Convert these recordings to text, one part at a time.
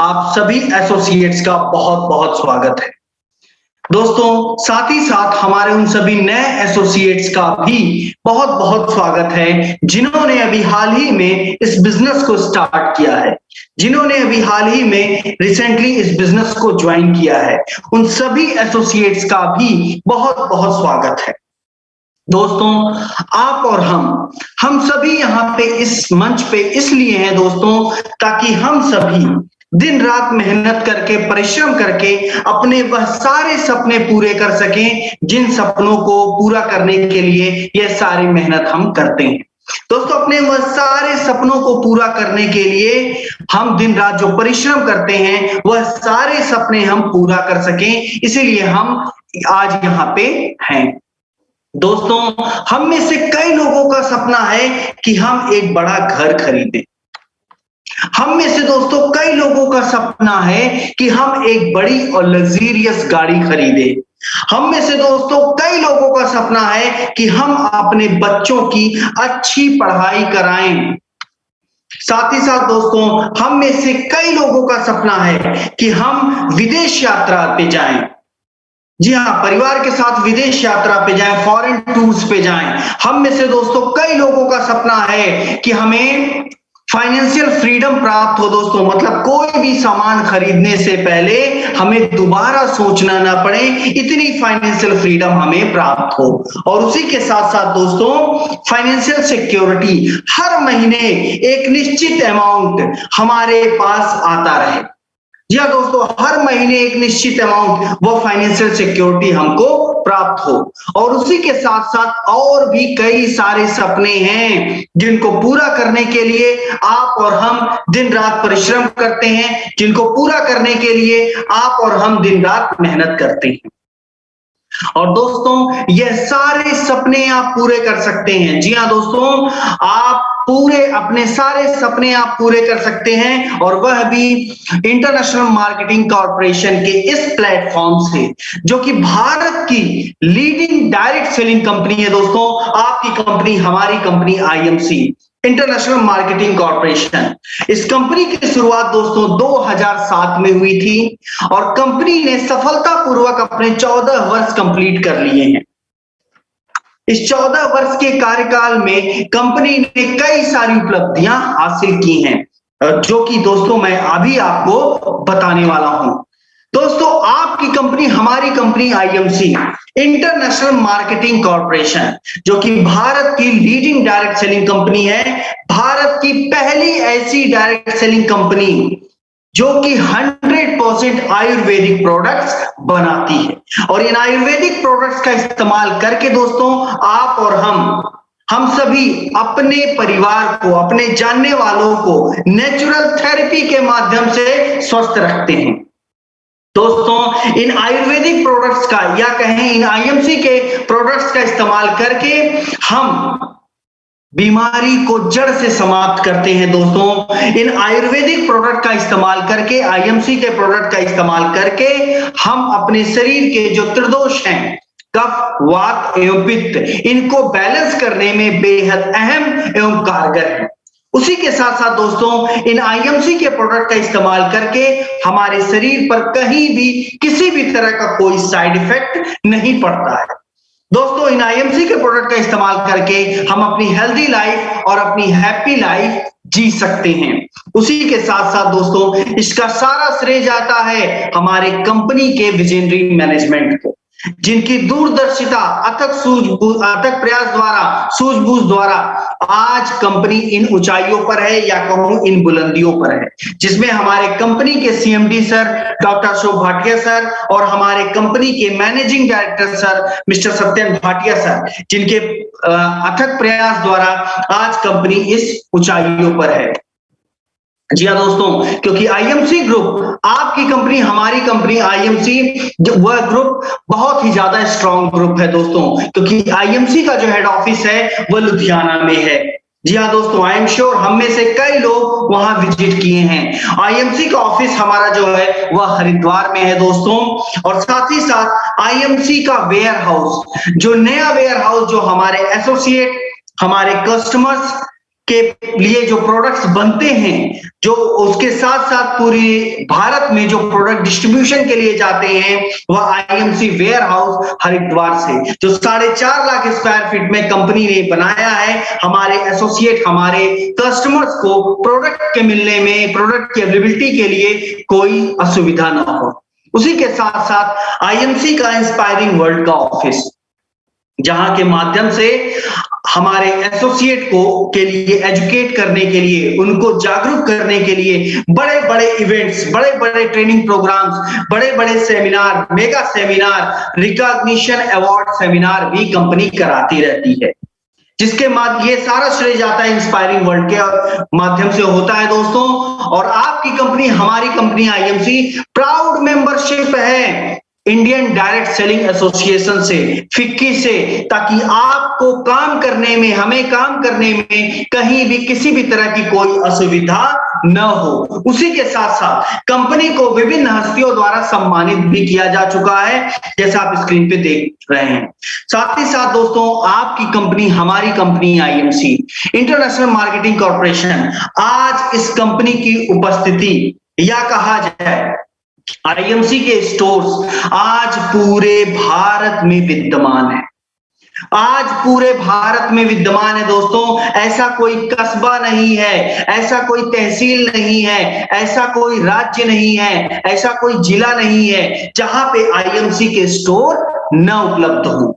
आप सभी एसोसिएट्स का बहुत बहुत स्वागत है। दोस्तों, साथ ही साथ हमारे उन सभी नए एसोसिएट्स का भी बहुत बहुत स्वागत है जिन्होंने अभी हाल ही में इस बिजनेस को स्टार्ट किया है, जिन्होंने अभी हाल ही में रिसेंटली इस बिजनेस को ज्वाइन किया है। उन सभी एसोसिएट्स का भी बहुत बहुत स्वागत है। दोस्तों, आप और हम सभी यहाँ पे इस मंच पे इसलिए हैं दोस्तों, ताकि हम सभी दिन रात मेहनत करके, परिश्रम करके अपने वह सारे सपने पूरे कर सकें जिन सपनों को पूरा करने के लिए यह सारी मेहनत हम करते हैं। दोस्तों, अपने वह सारे सपनों को पूरा करने के लिए हम दिन रात जो परिश्रम करते हैं वह सारे सपने हम पूरा कर सकें, इसीलिए हम आज यहाँ पे हैं। दोस्तों, हम में से कई लोगों का सपना है कि हम एक बड़ा घर खरीदें। हम में से दोस्तों कई लोगों का सपना है कि हम एक बड़ी और लग्जरियस गाड़ी खरीदें। हम में से दोस्तों कई लोगों का सपना है कि हम अपने बच्चों की अच्छी पढ़ाई कराएं। साथ ही साथ दोस्तों, हम में से कई लोगों का सपना है कि हम विदेश यात्रा पे जाएं। जी हाँ, परिवार के साथ विदेश यात्रा पे जाएं, फॉरेन टूर्स पे जाएं। हम में से दोस्तों कई लोगों का सपना है कि हमें फाइनेंशियल फ्रीडम प्राप्त हो। दोस्तों, मतलब कोई भी सामान खरीदने से पहले हमें दोबारा सोचना ना पड़े, इतनी फाइनेंशियल फ्रीडम हमें प्राप्त हो। और उसी के साथ साथ दोस्तों, फाइनेंशियल सिक्योरिटी, हर महीने एक निश्चित अमाउंट हमारे पास आता रहे। जी हाँ दोस्तों, हर महीने एक निश्चित अमाउंट, वो फाइनेंशियल सिक्योरिटी हमको प्राप्त हो। और उसी के साथ साथ और भी कई सारे सपने हैं जिनको पूरा करने के लिए आप और हम दिन रात परिश्रम करते हैं, जिनको पूरा करने के लिए आप और हम दिन रात मेहनत करते हैं। और दोस्तों, यह सारे सपने आप पूरे कर सकते हैं। जी हाँ दोस्तों, आप पूरे अपने सारे सपने आप पूरे कर सकते हैं, और वह भी इंटरनेशनल मार्केटिंग कॉर्पोरेशन के इस प्लेटफॉर्म से, जो कि भारत की लीडिंग डायरेक्ट सेलिंग कंपनी है। दोस्तों, आपकी कंपनी, हमारी company IMC, international marketing corporation. इस कंपनी की शुरुआत दोस्तों 2007 में हुई थी, और कंपनी ने सफलतापूर्वक अपने 14 वर्ष कंप्लीट कर लिए हैं। इस 14 वर्ष के कार्यकाल में कंपनी ने कई सारी उपलब्धियां हासिल की हैं, जो कि दोस्तों मैं अभी आपको बताने वाला हूं। दोस्तों, आपकी कंपनी, हमारी company IMC, international marketing corporation, जो कि भारत की लीडिंग डायरेक्ट सेलिंग कंपनी है, भारत की पहली ऐसी डायरेक्ट सेलिंग कंपनी जो कि 100% आयुर्वेदिक प्रोडक्ट्स बनाती है। और इन आयुर्वेदिक प्रोडक्ट्स का इस्तेमाल करके दोस्तों, आप और हम सभी अपने परिवार को, अपने जानने वालों को नेचुरल थेरेपी के माध्यम से स्वस्थ रखते हैं। दोस्तों, इन आयुर्वेदिक प्रोडक्ट्स का, या कहें इन आईएमसी के प्रोडक्ट्स का इस्तेमाल करके हम बीमारी को जड़ से समाप्त करते हैं। दोस्तों, इन आयुर्वेदिक प्रोडक्ट का इस्तेमाल करके, आईएमसी के प्रोडक्ट का इस्तेमाल करके हम अपने शरीर के जो त्रिदोष हैं, कफ, वात एवं पित्त, इनको बैलेंस करने में बेहद अहम एवं कारगर है। उसी के साथ साथ दोस्तों, इन आईएमसी के प्रोडक्ट का इस्तेमाल करके हमारे शरीर पर कहीं भी किसी भी तरह का कोई साइड इफेक्ट नहीं पड़ता है। दोस्तों, इन आईएमसी के प्रोडक्ट का इस्तेमाल करके हम अपनी हेल्दी लाइफ और अपनी हैप्पी लाइफ जी सकते हैं। उसी के साथ साथ दोस्तों, इसका सारा श्रेय जाता है हमारे कंपनी के विजनरी मैनेजमेंट को, जिनकी दूरदर्शिता, अथक प्रयास द्वारा, सूझबूझ द्वारा आज कंपनी इन ऊंचाइयों पर है, या कहूं इन बुलंदियों पर है, जिसमें हमारे कंपनी के CMD sir doctor Ashok Bhatia sir और हमारे कंपनी के managing director sir mister Satyan Bhatia sir, जिनके अथक प्रयास द्वारा आज कंपनी इस ऊंचाइयों पर है। जी हाँ दोस्तों, क्योंकि आईएमसी ग्रुप, आपकी कंपनी, हमारी कंपनी आईएमसी, वह ग्रुप बहुत ही ज्यादा स्ट्रॉन्ग ग्रुप है दोस्तों, क्योंकि आईएमसी का जो हेड ऑफिस है वह लुधियाना में है। जी हाँ दोस्तों, आई एम श्योर हम में से कई लोग वहां विजिट किए हैं। आईएमसी का ऑफिस हमारा जो है वह हरिद्वार में है दोस्तों। और साथ ही साथ आईएमसी का वेयर हाउस, जो नया वेयर हाउस जो हमारे एसोसिएट, हमारे कस्टमर्स के लिए जो प्रोडक्ट्स बनते हैं, जो उसके साथ साथ पूरे भारत में जो प्रोडक्ट डिस्ट्रीब्यूशन के लिए जाते हैं, वह आईएमसी वेयर हाउस हरिद्वार से जो 4.5 लाख स्क्वायर फीट में कंपनी ने बनाया है, हमारे एसोसिएट, हमारे कस्टमर्स को प्रोडक्ट के मिलने में, प्रोडक्ट की अवेलेबिलिटी के लिए कोई असुविधा ना हो। उसी के साथ साथ आईएमसी का इंस्पायरिंग वर्ल्ड का ऑफिस, जहां के माध्यम से हमारे एसोसिएट को के लिए एजुकेट करने के लिए, उनको जागरूक करने के लिए बड़े बड़े इवेंट्स, बड़े बड़े ट्रेनिंग प्रोग्राम्स, बड़े बड़े seminar, mega seminar, recognition award seminar भी कंपनी कराती रहती है, जिसके माध्यम ये सारा श्रेय जाता है इंस्पायरिंग वर्ल्ड के माध्यम से होता है दोस्तों। और आपकी कंपनी, हमारी कंपनी आईएमसी प्राउड मेंबरशिप है इंडियन डायरेक्ट सेलिंग एसोसिएशन से, फिक्की से, ताकि आपको काम करने में, हमें काम करने में कहीं भी किसी भी तरह की कोई असुविधा न हो। उसी के साथ साथ कंपनी को विभिन्न हस्तियों द्वारा सम्मानित भी किया जा चुका है, जैसा आप स्क्रीन पे देख रहे हैं। साथ ही साथ दोस्तों, आपकी कंपनी, हमारी company IMC international marketing corporation, आज इस कंपनी की उपस्थिति, या कहा जाए आईएमसी के स्टोर्स आज पूरे भारत में विद्यमान है। आज पूरे भारत में विद्यमान है दोस्तों। ऐसा कोई कस्बा नहीं है, ऐसा कोई तहसील नहीं है, ऐसा कोई राज्य नहीं है, ऐसा कोई जिला नहीं है जहां पे आईएमसी के स्टोर न उपलब्ध हो।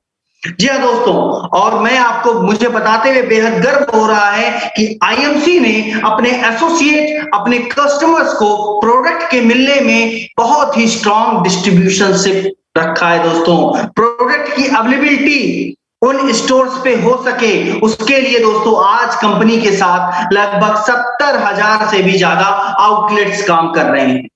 जी हाँ दोस्तों, और मैं आपको, मुझे बताते हुए बेहद गर्व हो रहा है कि आईएमसी ने अपने एसोसिएट, अपने कस्टमर्स को प्रोडक्ट के मिलने में बहुत ही स्ट्रॉन्ग डिस्ट्रीब्यूशनशिप रखा है दोस्तों। प्रोडक्ट की अवेलेबिलिटी उन स्टोर्स पे हो सके, उसके लिए दोस्तों आज कंपनी के साथ लगभग 70,000 से भी ज्यादा आउटलेट्स काम कर रहे हैं।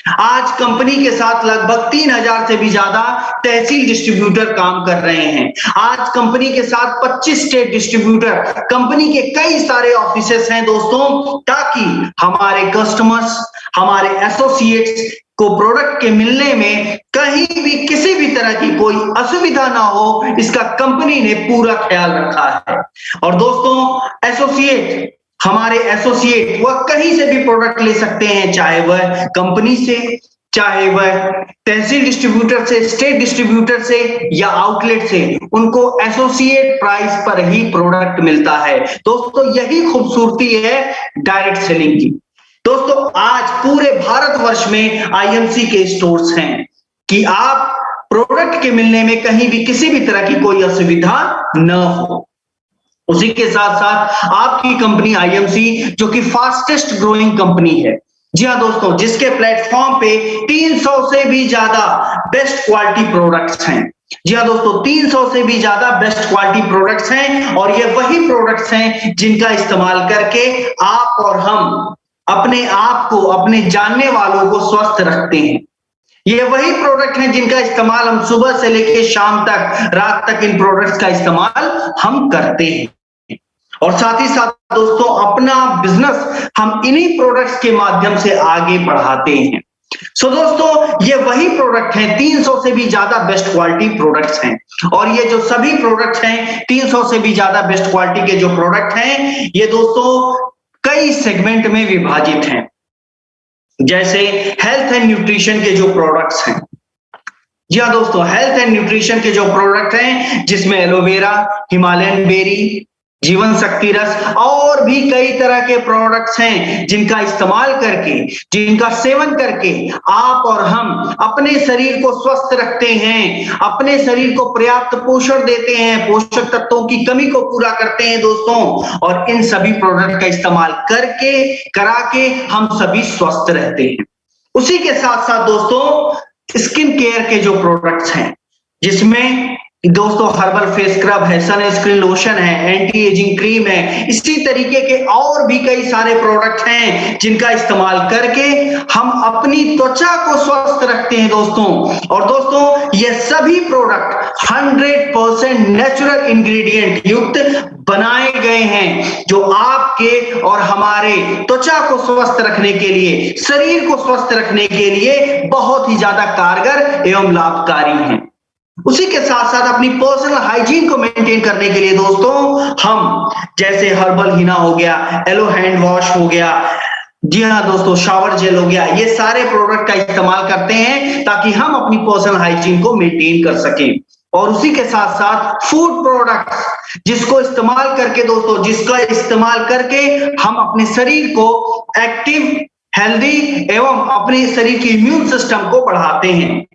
आज कंपनी के साथ लगभग 3,000 से भी ज्यादा तहसील डिस्ट्रीब्यूटर काम कर रहे हैं। आज कंपनी के साथ 25 स्टेट डिस्ट्रीब्यूटर, कंपनी के कई सारे ऑफिसेस हैं दोस्तों, ताकि हमारे कस्टमर्स, हमारे एसोसिएट्स को प्रोडक्ट के मिलने में कहीं भी किसी भी तरह की कोई असुविधा ना हो, इसका कंपनी ने पूरा ख्याल रखा है। और दोस्तों, एसोसिएट, हमारे एसोसिएट वह कहीं से भी प्रोडक्ट ले सकते हैं, चाहे वह कंपनी से, चाहे वह तहसील डिस्ट्रीब्यूटर से, स्टेट डिस्ट्रीब्यूटर से या आउटलेट से, उनको एसोसिएट प्राइस पर ही प्रोडक्ट मिलता है। दोस्तों, यही खूबसूरती है डायरेक्ट सेलिंग की। दोस्तों, आज पूरे भारतवर्ष में आईएमसी के स्टोर्स हैं कि आप प्रोडक्ट के मिलने में कहीं भी किसी भी तरह की कोई असुविधा न हो। उसी के साथ साथ आपकी कंपनी आईएमसी, जो कि फास्टेस्ट ग्रोइंग कंपनी है, जी हाँ दोस्तों, जिसके प्लेटफॉर्म पे 300 से भी ज्यादा बेस्ट क्वालिटी प्रोडक्ट्स हैं। जी हाँ दोस्तों, 300 से भी ज्यादा बेस्ट क्वालिटी प्रोडक्ट्स हैं, और ये वही प्रोडक्ट्स हैं जिनका इस्तेमाल करके आप और हम अपने आप को, अपने जानने वालों को स्वस्थ रखते हैं। ये वही प्रोडक्ट हैं जिनका इस्तेमाल हम सुबह से लेकर शाम तक, रात तक इन प्रोडक्ट्स का इस्तेमाल हम करते हैं। और साथ ही साथ दोस्तों, अपना बिजनेस हम इन्हीं प्रोडक्ट्स के माध्यम से आगे बढ़ाते हैं। सो दोस्तों, ये वही प्रोडक्ट हैं, 300 से भी ज्यादा बेस्ट क्वालिटी प्रोडक्ट्स हैं। और ये जो सभी प्रोडक्ट्स हैं, 300 से भी ज्यादा बेस्ट क्वालिटी के जो प्रोडक्ट हैं, ये दोस्तों कई सेगमेंट में विभाजित हैं। जैसे हेल्थ एंड न्यूट्रिशन के जो प्रोडक्ट्स हैं, जी हाँ दोस्तों, हेल्थ एंड न्यूट्रिशन के जो प्रोडक्ट हैं, जिसमें एलोवेरा, हिमालयन बेरी, जीवन शक्ति रस और भी कई तरह के प्रोडक्ट्स हैं जिनका इस्तेमाल करके, जिनका सेवन करके आप और हम अपने शरीर को स्वस्थ रखते हैं, अपने शरीर को पर्याप्त पोषण देते हैं, पोषक तत्वों की कमी को पूरा करते हैं दोस्तों। और इन सभी प्रोडक्ट का इस्तेमाल करके, करा के हम सभी स्वस्थ रहते हैं। उसी के साथ साथ दोस्तों, स्किन केयर के जो प्रोडक्ट्स हैं, जिसमें दोस्तों हर्बल फेस स्क्रब है, सन स्क्रीन लोशन है, एंटी एजिंग क्रीम है, इसी तरीके के और भी कई सारे प्रोडक्ट हैं जिनका इस्तेमाल करके हम अपनी त्वचा को स्वस्थ रखते हैं दोस्तों। और दोस्तों, ये सभी प्रोडक्ट 100% नेचुरल इंग्रेडिएंट युक्त बनाए गए हैं, जो आपके और हमारे त्वचा को स्वस्थ रखने के लिए, शरीर को स्वस्थ रखने के लिए बहुत ही ज्यादा कारगर एवं लाभकारी हैं। उसी के साथ साथ अपनी पर्सनल हाइजीन को मेंटेन करने के लिए दोस्तों हम जैसे हर्बल हिना हो गया, एलो हैंड वॉश हो गया, जी हाँ दोस्तों, शावर जेल हो गया, ये सारे प्रोडक्ट का इस्तेमाल करते हैं ताकि हम अपनी पर्सनल हाइजीन को मेंटेन कर सकें। और उसी के साथ साथ फूड प्रोडक्ट्स जिसको इस्तेमाल करके दोस्तों, जिसका इस्तेमाल करके हम अपने शरीर को एक्टिव, हेल्दी एवं अपने शरीर के इम्यून सिस्टम को बढ़ाते हैं,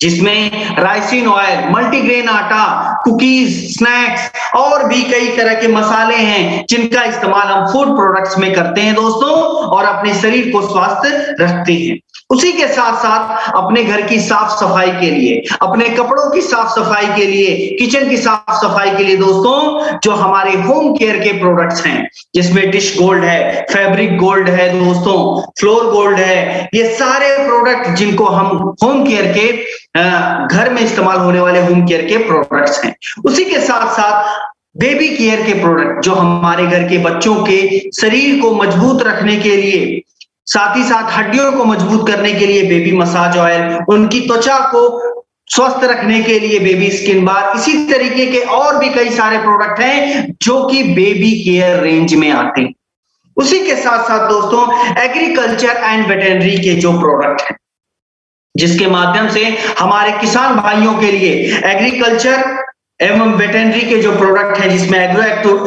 जिसमें राइसिन ऑयल, मल्टीग्रेन आटा, कुकीज, स्नैक्स और भी कई तरह के मसाले हैं जिनका इस्तेमाल हम फूड प्रोडक्ट्स में करते हैं दोस्तों, और अपने शरीर को स्वस्थ रखते हैं। उसी के साथ साथ अपने घर की साफ सफाई के लिए, अपने कपड़ों की साफ सफाई के लिए, किचन की साफ सफाई के लिए दोस्तों जो हमारे होम केयर के प्रोडक्ट्स हैं, जिसमें डिश गोल्ड है, फैब्रिक गोल्ड है दोस्तों, फ्लोर गोल्ड है, ये सारे प्रोडक्ट जिनको हम होम केयर के घर में इस्तेमाल होने वाले होम केयर के प्रोडक्ट्स हैं। उसी के साथ साथ बेबी केयर के प्रोडक्ट जो हमारे घर के बच्चों के शरीर को मजबूत रखने के लिए, साथ ही साथ हड्डियों को मजबूत करने के लिए बेबी मसाज ऑयल, उनकी त्वचा को स्वस्थ रखने के लिए बेबी स्किन बार, इसी तरीके के और भी कई सारे प्रोडक्ट हैं जो कि बेबी केयर रेंज में आते हैं। उसी के साथ साथ दोस्तों एग्रीकल्चर एंड वेटरनरी के जो प्रोडक्ट हैं, जिसके माध्यम से हमारे किसान भाइयों के लिए एग्रीकल्चर एवं वेटरनरी के जो प्रोडक्ट है, जिसमें agro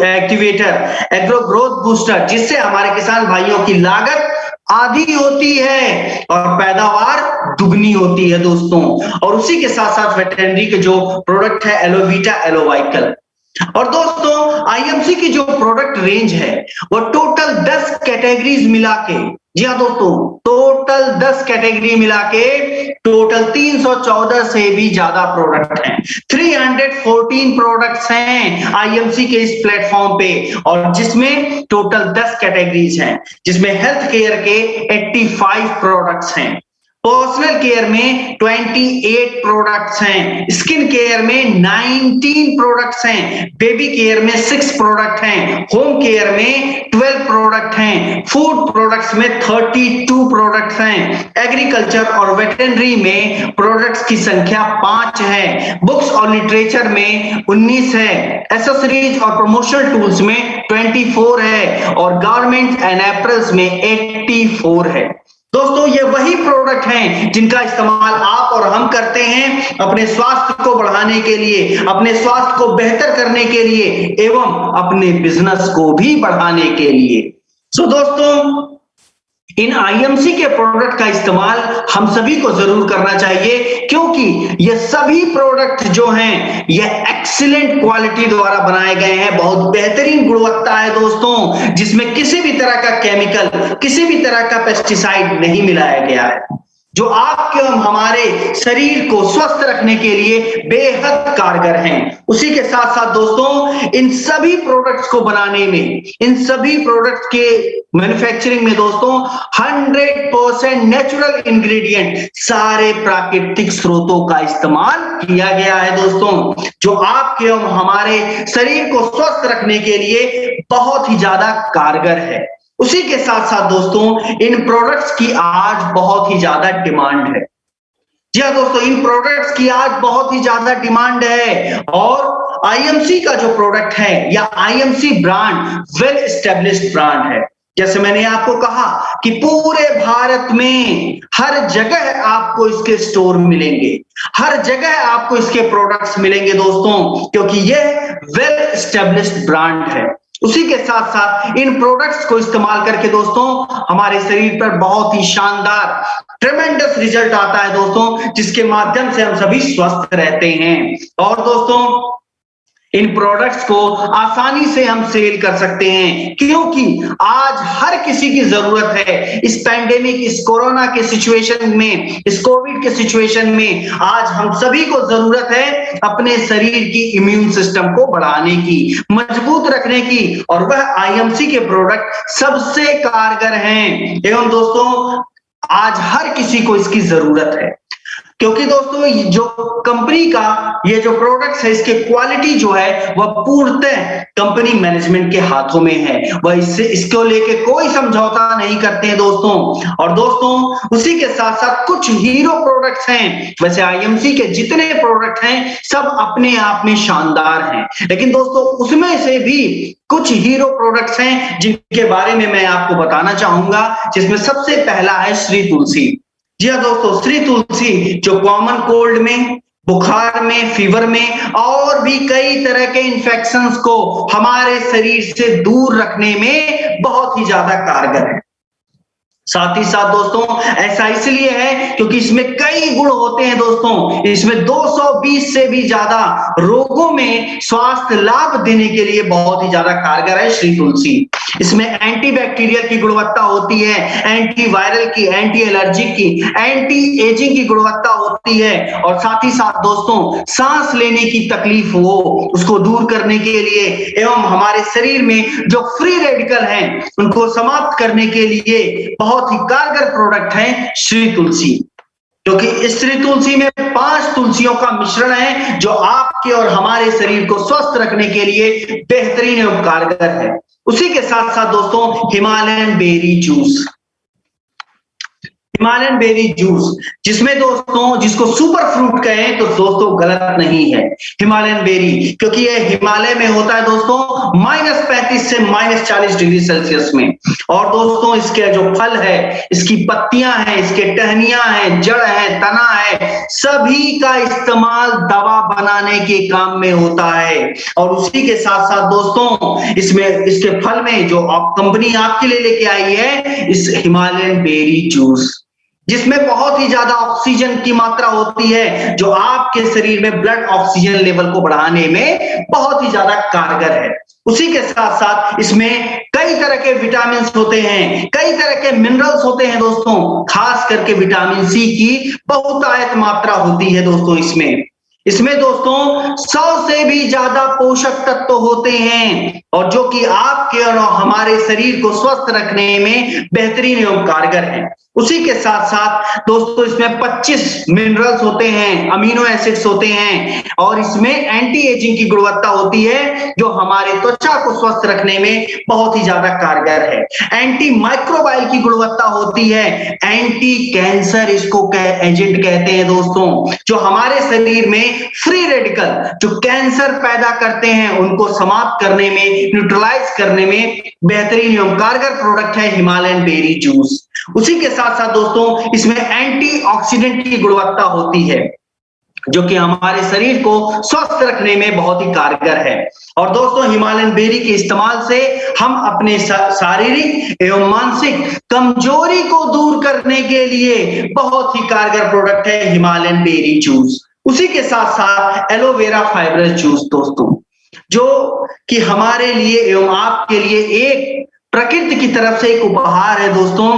activator, agro growth booster, जिससे हमारे किसान भाइयों की लागत आधी होती है और पैदावार दुगनी होती है दोस्तों। और उसी के साथ साथ वेटरनरी के जो प्रोडक्ट है एलोवीटा, एलोवाइकल। और दोस्तों आईएमसी की जो प्रोडक्ट रेंज है वो टोटल 10 कैटेगरीज मिला के, जी हाँ दोस्तों, टोटल 10 कैटेगरी मिला के टोटल 314 से भी ज्यादा प्रोडक्ट हैं, 314 प्रोडक्ट्स हैं आईएमसी के इस प्लेटफॉर्म पे, और जिसमें टोटल 10 कैटेगरीज हैं, जिसमें हेल्थ केयर के 85 प्रोडक्ट्स हैं, पर्सनल केयर में 28 प्रोडक्ट्स हैं, स्किन केयर में 19 प्रोडक्ट्स हैं, बेबी केयर में 6 प्रोडक्ट हैं, होम केयर में 12 प्रोडक्ट हैं, फूड प्रोडक्ट्स में 32 प्रोडक्ट्स हैं, एग्रीकल्चर और वेटरनरी में प्रोडक्ट्स की संख्या 5 है, बुक्स और लिटरेचर में 19 है, एसेसरीज और प्रमोशनल टूल्स में 24 है, और गारमेंट्स एंड एप्रल्स में 84 है। दोस्तों ये वही प्रोडक्ट हैं जिनका इस्तेमाल आप और हम करते हैं अपने स्वास्थ्य को बढ़ाने के लिए, अपने स्वास्थ्य को बेहतर करने के लिए एवं अपने बिजनेस को भी बढ़ाने के लिए। सो दोस्तों इन आईएमसी के प्रोडक्ट का इस्तेमाल हम सभी को जरूर करना चाहिए, क्योंकि ये सभी प्रोडक्ट जो हैं ये एक्सीलेंट क्वालिटी द्वारा बनाए गए हैं, बहुत बेहतरीन गुणवत्ता है दोस्तों, जिसमें किसी भी तरह का केमिकल, किसी भी तरह का पेस्टिसाइड नहीं मिलाया गया है, जो आपके और हमारे शरीर को स्वस्थ रखने के लिए बेहद कारगर हैं। उसी के साथ साथ दोस्तों इन सभी प्रोडक्ट्स को बनाने में, इन सभी प्रोडक्ट्स के मैन्युफैक्चरिंग में दोस्तों 100% नेचुरल इंग्रेडिएंट, सारे प्राकृतिक स्रोतों का इस्तेमाल किया गया है दोस्तों, जो आपके और हमारे शरीर को स्वस्थ रखने के लिए बहुत ही ज्यादा कारगर है। उसी के साथ साथ दोस्तों इन प्रोडक्ट्स की आज बहुत ही ज्यादा डिमांड है। जी हाँ दोस्तों, इन प्रोडक्ट्स की आज बहुत ही ज्यादा डिमांड है, और आईएमसी का जो प्रोडक्ट है या IMC brand well established brand है। जैसे मैंने आपको कहा कि पूरे भारत में हर जगह आपको इसके स्टोर मिलेंगे, हर जगह आपको इसके प्रोडक्ट्स मिलेंगे दोस्तों, क्योंकि यह वेल एस्टेब्लिश्ड ब्रांड है। उसी के साथ साथ इन प्रोडक्ट्स को इस्तेमाल करके दोस्तों हमारे शरीर पर बहुत ही शानदार ट्रेमेंडस रिजल्ट आता है दोस्तों, जिसके माध्यम से हम सभी स्वस्थ रहते हैं। और दोस्तों इन प्रोडक्ट्स को आसानी से हम सेल कर सकते हैं, क्योंकि आज हर किसी की जरूरत है इस पैंडेमिक, इस कोरोना के सिचुएशन में, इस कोविड के सिचुएशन में आज हम सभी को जरूरत है अपने शरीर की इम्यून सिस्टम को बढ़ाने की, मजबूत रखने की, और वह आईएमसी के प्रोडक्ट सबसे कारगर हैं एवं दोस्तों आज हर किसी को इसकी जरूरत है। क्योंकि दोस्तों जो कंपनी का ये जो प्रोडक्ट्स है इसके क्वालिटी जो है वह पूर्णतः कंपनी मैनेजमेंट के हाथों में है। वह इससे इसको लेके कोई समझौता नहीं करते हैं दोस्तों। और दोस्तों उसी के साथ साथ कुछ हीरो प्रोडक्ट्स हैं। वैसे आईएमसी के जितने प्रोडक्ट हैं सब अपने आप में शानदार हैं, लेकिन दोस्तों उसमें से भी कुछ हीरो प्रोडक्ट्स हैं जिनके बारे में मैं आपको बताना चाहूंगा, जिसमें सबसे पहला है श्री तुलसी। जी हाँ दोस्तों, श्री तुलसी जो कॉमन कोल्ड में, बुखार में, फीवर में और भी कई तरह के इन्फेक्शंस को हमारे शरीर से दूर रखने में बहुत ही ज्यादा कारगर है। साथ ही साथ दोस्तों ऐसा इसलिए है क्योंकि इसमें कई गुण होते हैं दोस्तों। इसमें 220 से भी ज्यादा रोगों में स्वास्थ्य लाभ देने के लिए बहुत ही ज्यादा कारगर है श्री तुलसी। इसमें एंटीबैक्टीरियल की गुणवत्ता होती है, एंटीवायरल की, एंटी एलर्जिक की, एंटी एजिंग की गुणवत्ता होती है। और साथ ही साथ दोस्तों सांस लेने की तकलीफ हो उसको दूर करने के लिए एवं हमारे शरीर में जो फ्री रेडिकल हैं उनको समाप्त करने के लिए बहुत ही कारगर प्रोडक्ट है श्री तुलसी। क्योंकि इस श्री तुलसी में 5 तुलसियों का मिश्रण है जो आपके और हमारे शरीर को स्वस्थ रखने के लिए बेहतरीन एवं कारगर है। उसी के साथ साथ दोस्तों Himalayan berry juice, Himalayan berry juice जिसमें दोस्तों जिसको सुपर फ्रूट कहें तो दोस्तों गलत नहीं है हिमालयन बेरी, क्योंकि ये हिमालय में होता है दोस्तों -35 से -40 डिग्री सेल्सियस में। और दोस्तों इसके जो फल है, इसकी पत्तियां हैं, इसके टहनियां हैं, जड़ है, तना है, सभी का इस्तेमाल दवा बनाने के काम में होता है। और उसी के साथ साथ दोस्तों इसमें इसके फल में जो कंपनी आपके लिए लेके आई है इस हिमालयन बेरी जूस, जिसमें बहुत ही ज्यादा ऑक्सीजन की मात्रा होती है जो आपके शरीर में ब्लड ऑक्सीजन लेवल को बढ़ाने में बहुत ही ज्यादा कारगर है। उसी के साथ साथ इसमें कई तरह के विटामिन होते हैं, कई तरह के मिनरल्स होते हैं दोस्तों, खास करके विटामिन सी की बहुतायत मात्रा होती है दोस्तों इसमें दोस्तों 100 से भी ज्यादा पोषक तत्व होते हैं और जो कि आपके और हमारे शरीर को स्वस्थ रखने में बेहतरीन एवं कारगर है। उसी के साथ साथ दोस्तों इसमें 25 मिनरल्स होते हैं, अमीनो एसिड्स होते हैं और इसमें एंटी एजिंग की गुणवत्ता होती है जो हमारे त्वचा को स्वस्थ रखने में बहुत ही ज्यादा कारगर है। एंटी माइक्रोबाइल की गुणवत्ता होती है, एंटी कैंसर इसको एजेंट कहते हैं दोस्तों, जो हमारे शरीर में फ्री रेडिकल जो कैंसर पैदा करते हैं उनको समाप्त करने में, न्यूट्रलाइज करने में बेहतरीन एवं कारगर प्रोडक्ट है हिमालयन बेरी जूस। उसी के साथ साथ दोस्तों इसमें एंटीऑक्सीडेंट की गुणवत्ता होती है जो कि हमारे शरीर को स्वस्थ रखने में बहुत ही कारगर है। और दोस्तों हिमालयन बेरी के इस्तेमाल से हम अपने शारीरिक एवं मानसिक कमजोरी को दूर करने के लिए बहुत ही कारगर प्रोडक्ट है हिमालयन बेरी जूस। उसी के साथ साथ एलोवेरा फाइब्रस जूस दोस्तों, जो कि हमारे लिए एवं आपके लिए एक प्रकृति की तरफ से एक उपहार है दोस्तों,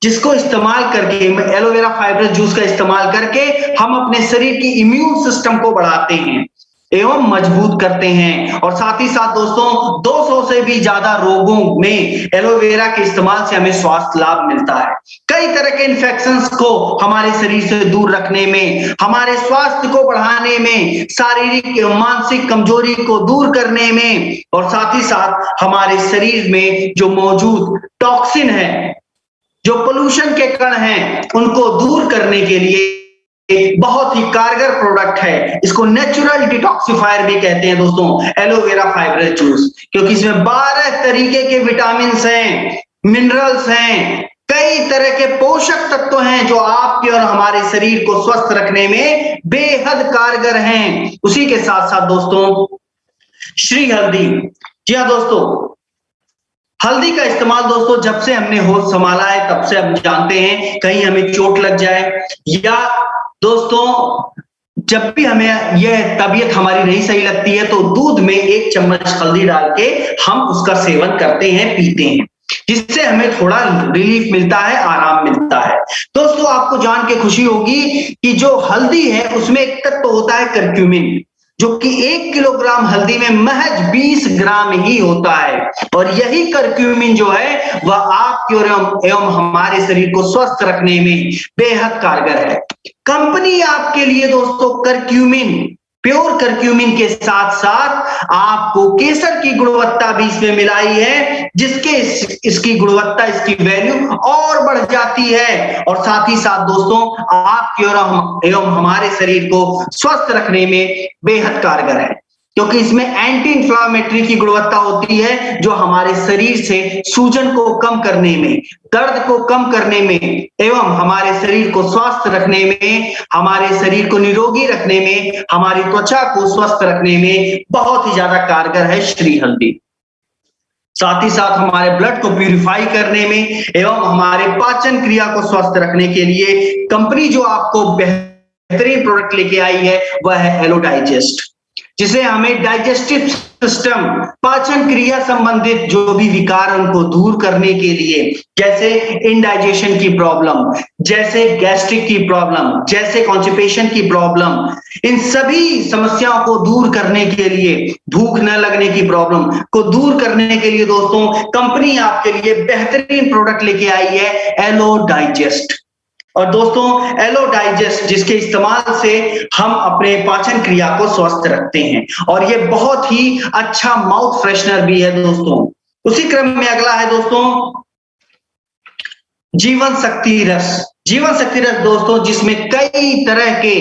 जिसको इस्तेमाल करके एलोवेरा फाइब्रस जूस का इस्तेमाल करके हम अपने शरीर की इम्यून सिस्टम को बढ़ाते हैं एवं मजबूत करते हैं। और साथ ही साथ दोस्तों 200 से भी ज्यादा रोगों में एलोवेरा के इस्तेमाल से हमें स्वास्थ्य लाभ मिलता है। कई तरह के इन्फेक्शंस को हमारे शरीर से दूर रखने में, हमारे स्वास्थ्य को बढ़ाने में, शारीरिक एवं मानसिक कमजोरी को दूर करने में और साथ ही साथ हमारे शरीर में जो मौजूद टॉक्सिन है, जो पोल्यूशन के कण हैं, उनको दूर करने के लिए एक बहुत ही कारगर प्रोडक्ट है। इसको नेचुरल डिटॉक्सिफायर भी कहते हैं दोस्तों एलोवेरा फाइब्रस जूस, क्योंकि इसमें 12 तरीके के विटामिन हैं, मिनरल्स हैं, कई तरह के पोषक तत्व हैं जो आपके और हमारे शरीर को स्वस्थ रखने में बेहद कारगर हैं। उसी के साथ साथ दोस्तों श्री हल्दी, जी हाँ दोस्तों, हल्दी का इस्तेमाल दोस्तों जब से हमने होश संभाला है तब से हम जानते हैं कहीं हमें चोट लग जाए या दोस्तों जब भी हमें यह तबीयत हमारी नहीं सही लगती है तो दूध में 1 चम्मच हल्दी डाल के हम उसका सेवन करते हैं, पीते हैं, जिससे हमें थोड़ा रिलीफ मिलता है, आराम मिलता है। दोस्तों आपको जान के खुशी होगी कि जो हल्दी है उसमें एक तत्व होता है करक्यूमिन, जो कि 1 किलोग्राम हल्दी में महज 20 ग्राम ही होता है। और यही करक्यूमिन जो है वह आपके एवं हमारे शरीर को स्वस्थ रखने में बेहद कारगर है। कंपनी आपके लिए दोस्तों करक्यूमिन, प्योर करक्यूमिन के साथ साथ आपको केसर की गुणवत्ता भी इसमें मिलाई है, जिसके इसकी गुणवत्ता, इसकी वैल्यू और बढ़ जाती है। और साथ ही साथ दोस्तों आपके एवं हमारे शरीर को स्वस्थ रखने में बेहद कारगर है, क्योंकि इसमें एंटी इंफ्लामेटरी की गुणवत्ता होती है, जो हमारे शरीर से सूजन को कम करने में, दर्द को कम करने में एवं हमारे शरीर को स्वस्थ रखने में, हमारे शरीर को निरोगी रखने में, हमारी त्वचा को स्वस्थ रखने में बहुत ही ज्यादा कारगर है श्री हल्दी। साथ ही साथ हमारे ब्लड को प्यूरिफाई करने में एवं हमारे पाचन क्रिया को स्वस्थ रखने के लिए कंपनी जो आपको बेहतरीन प्रोडक्ट लेके आई है वह है एलो डाइजेस्ट, जिसे हमें डाइजेस्टिव सिस्टम, पाचन क्रिया संबंधित जो भी विकार उनको दूर करने के लिए, जैसे इनडाइजेशन की प्रॉब्लम, जैसे गैस्ट्रिक की प्रॉब्लम, जैसे कॉन्स्टिपेशन की प्रॉब्लम, इन सभी समस्याओं को दूर करने के लिए, भूख न लगने की प्रॉब्लम को दूर करने के लिए दोस्तों कंपनी आपके लिए बेहतरीन प्रोडक्ट लेके आई है एलो डाइजेस्ट। और दोस्तों एलो डाइजेस्ट, जिसके इस्तेमाल से हम अपने पाचन क्रिया को स्वस्थ रखते हैं, और ये बहुत ही अच्छा माउथ फ्रेशनर भी है दोस्तों। उसी क्रम में अगला है दोस्तों जीवन शक्ति रस। जीवन शक्ति रस दोस्तों, जिसमें कई तरह के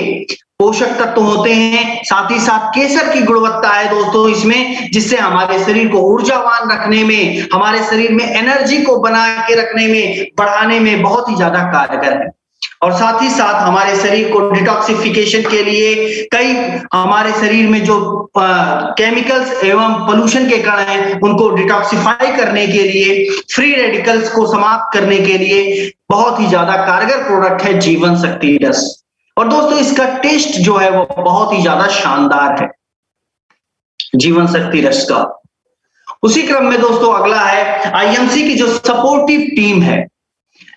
पोषक तत्व होते हैं, साथ ही साथ केसर की गुणवत्ता है दोस्तों इसमें, जिससे हमारे शरीर को ऊर्जावान रखने में, हमारे शरीर में एनर्जी को बना के रखने में, बढ़ाने में बहुत ही ज्यादा कारगर है। और साथ ही साथ हमारे शरीर को डिटॉक्सिफिकेशन के लिए, कई हमारे शरीर में जो केमिकल्स एवं पोल्यूशन के कण हैं उनको डिटॉक्सिफाई करने के लिए, फ्री रेडिकल्स को समाप्त करने के लिए बहुत ही ज्यादा कारगर प्रोडक्ट है जीवन शक्ति रस। और दोस्तों इसका टेस्ट जो है वो बहुत ही ज्यादा शानदार है जीवन शक्ति रस का। उसी क्रम में दोस्तों अगला है आईएमसी की जो सपोर्टिव टीम है,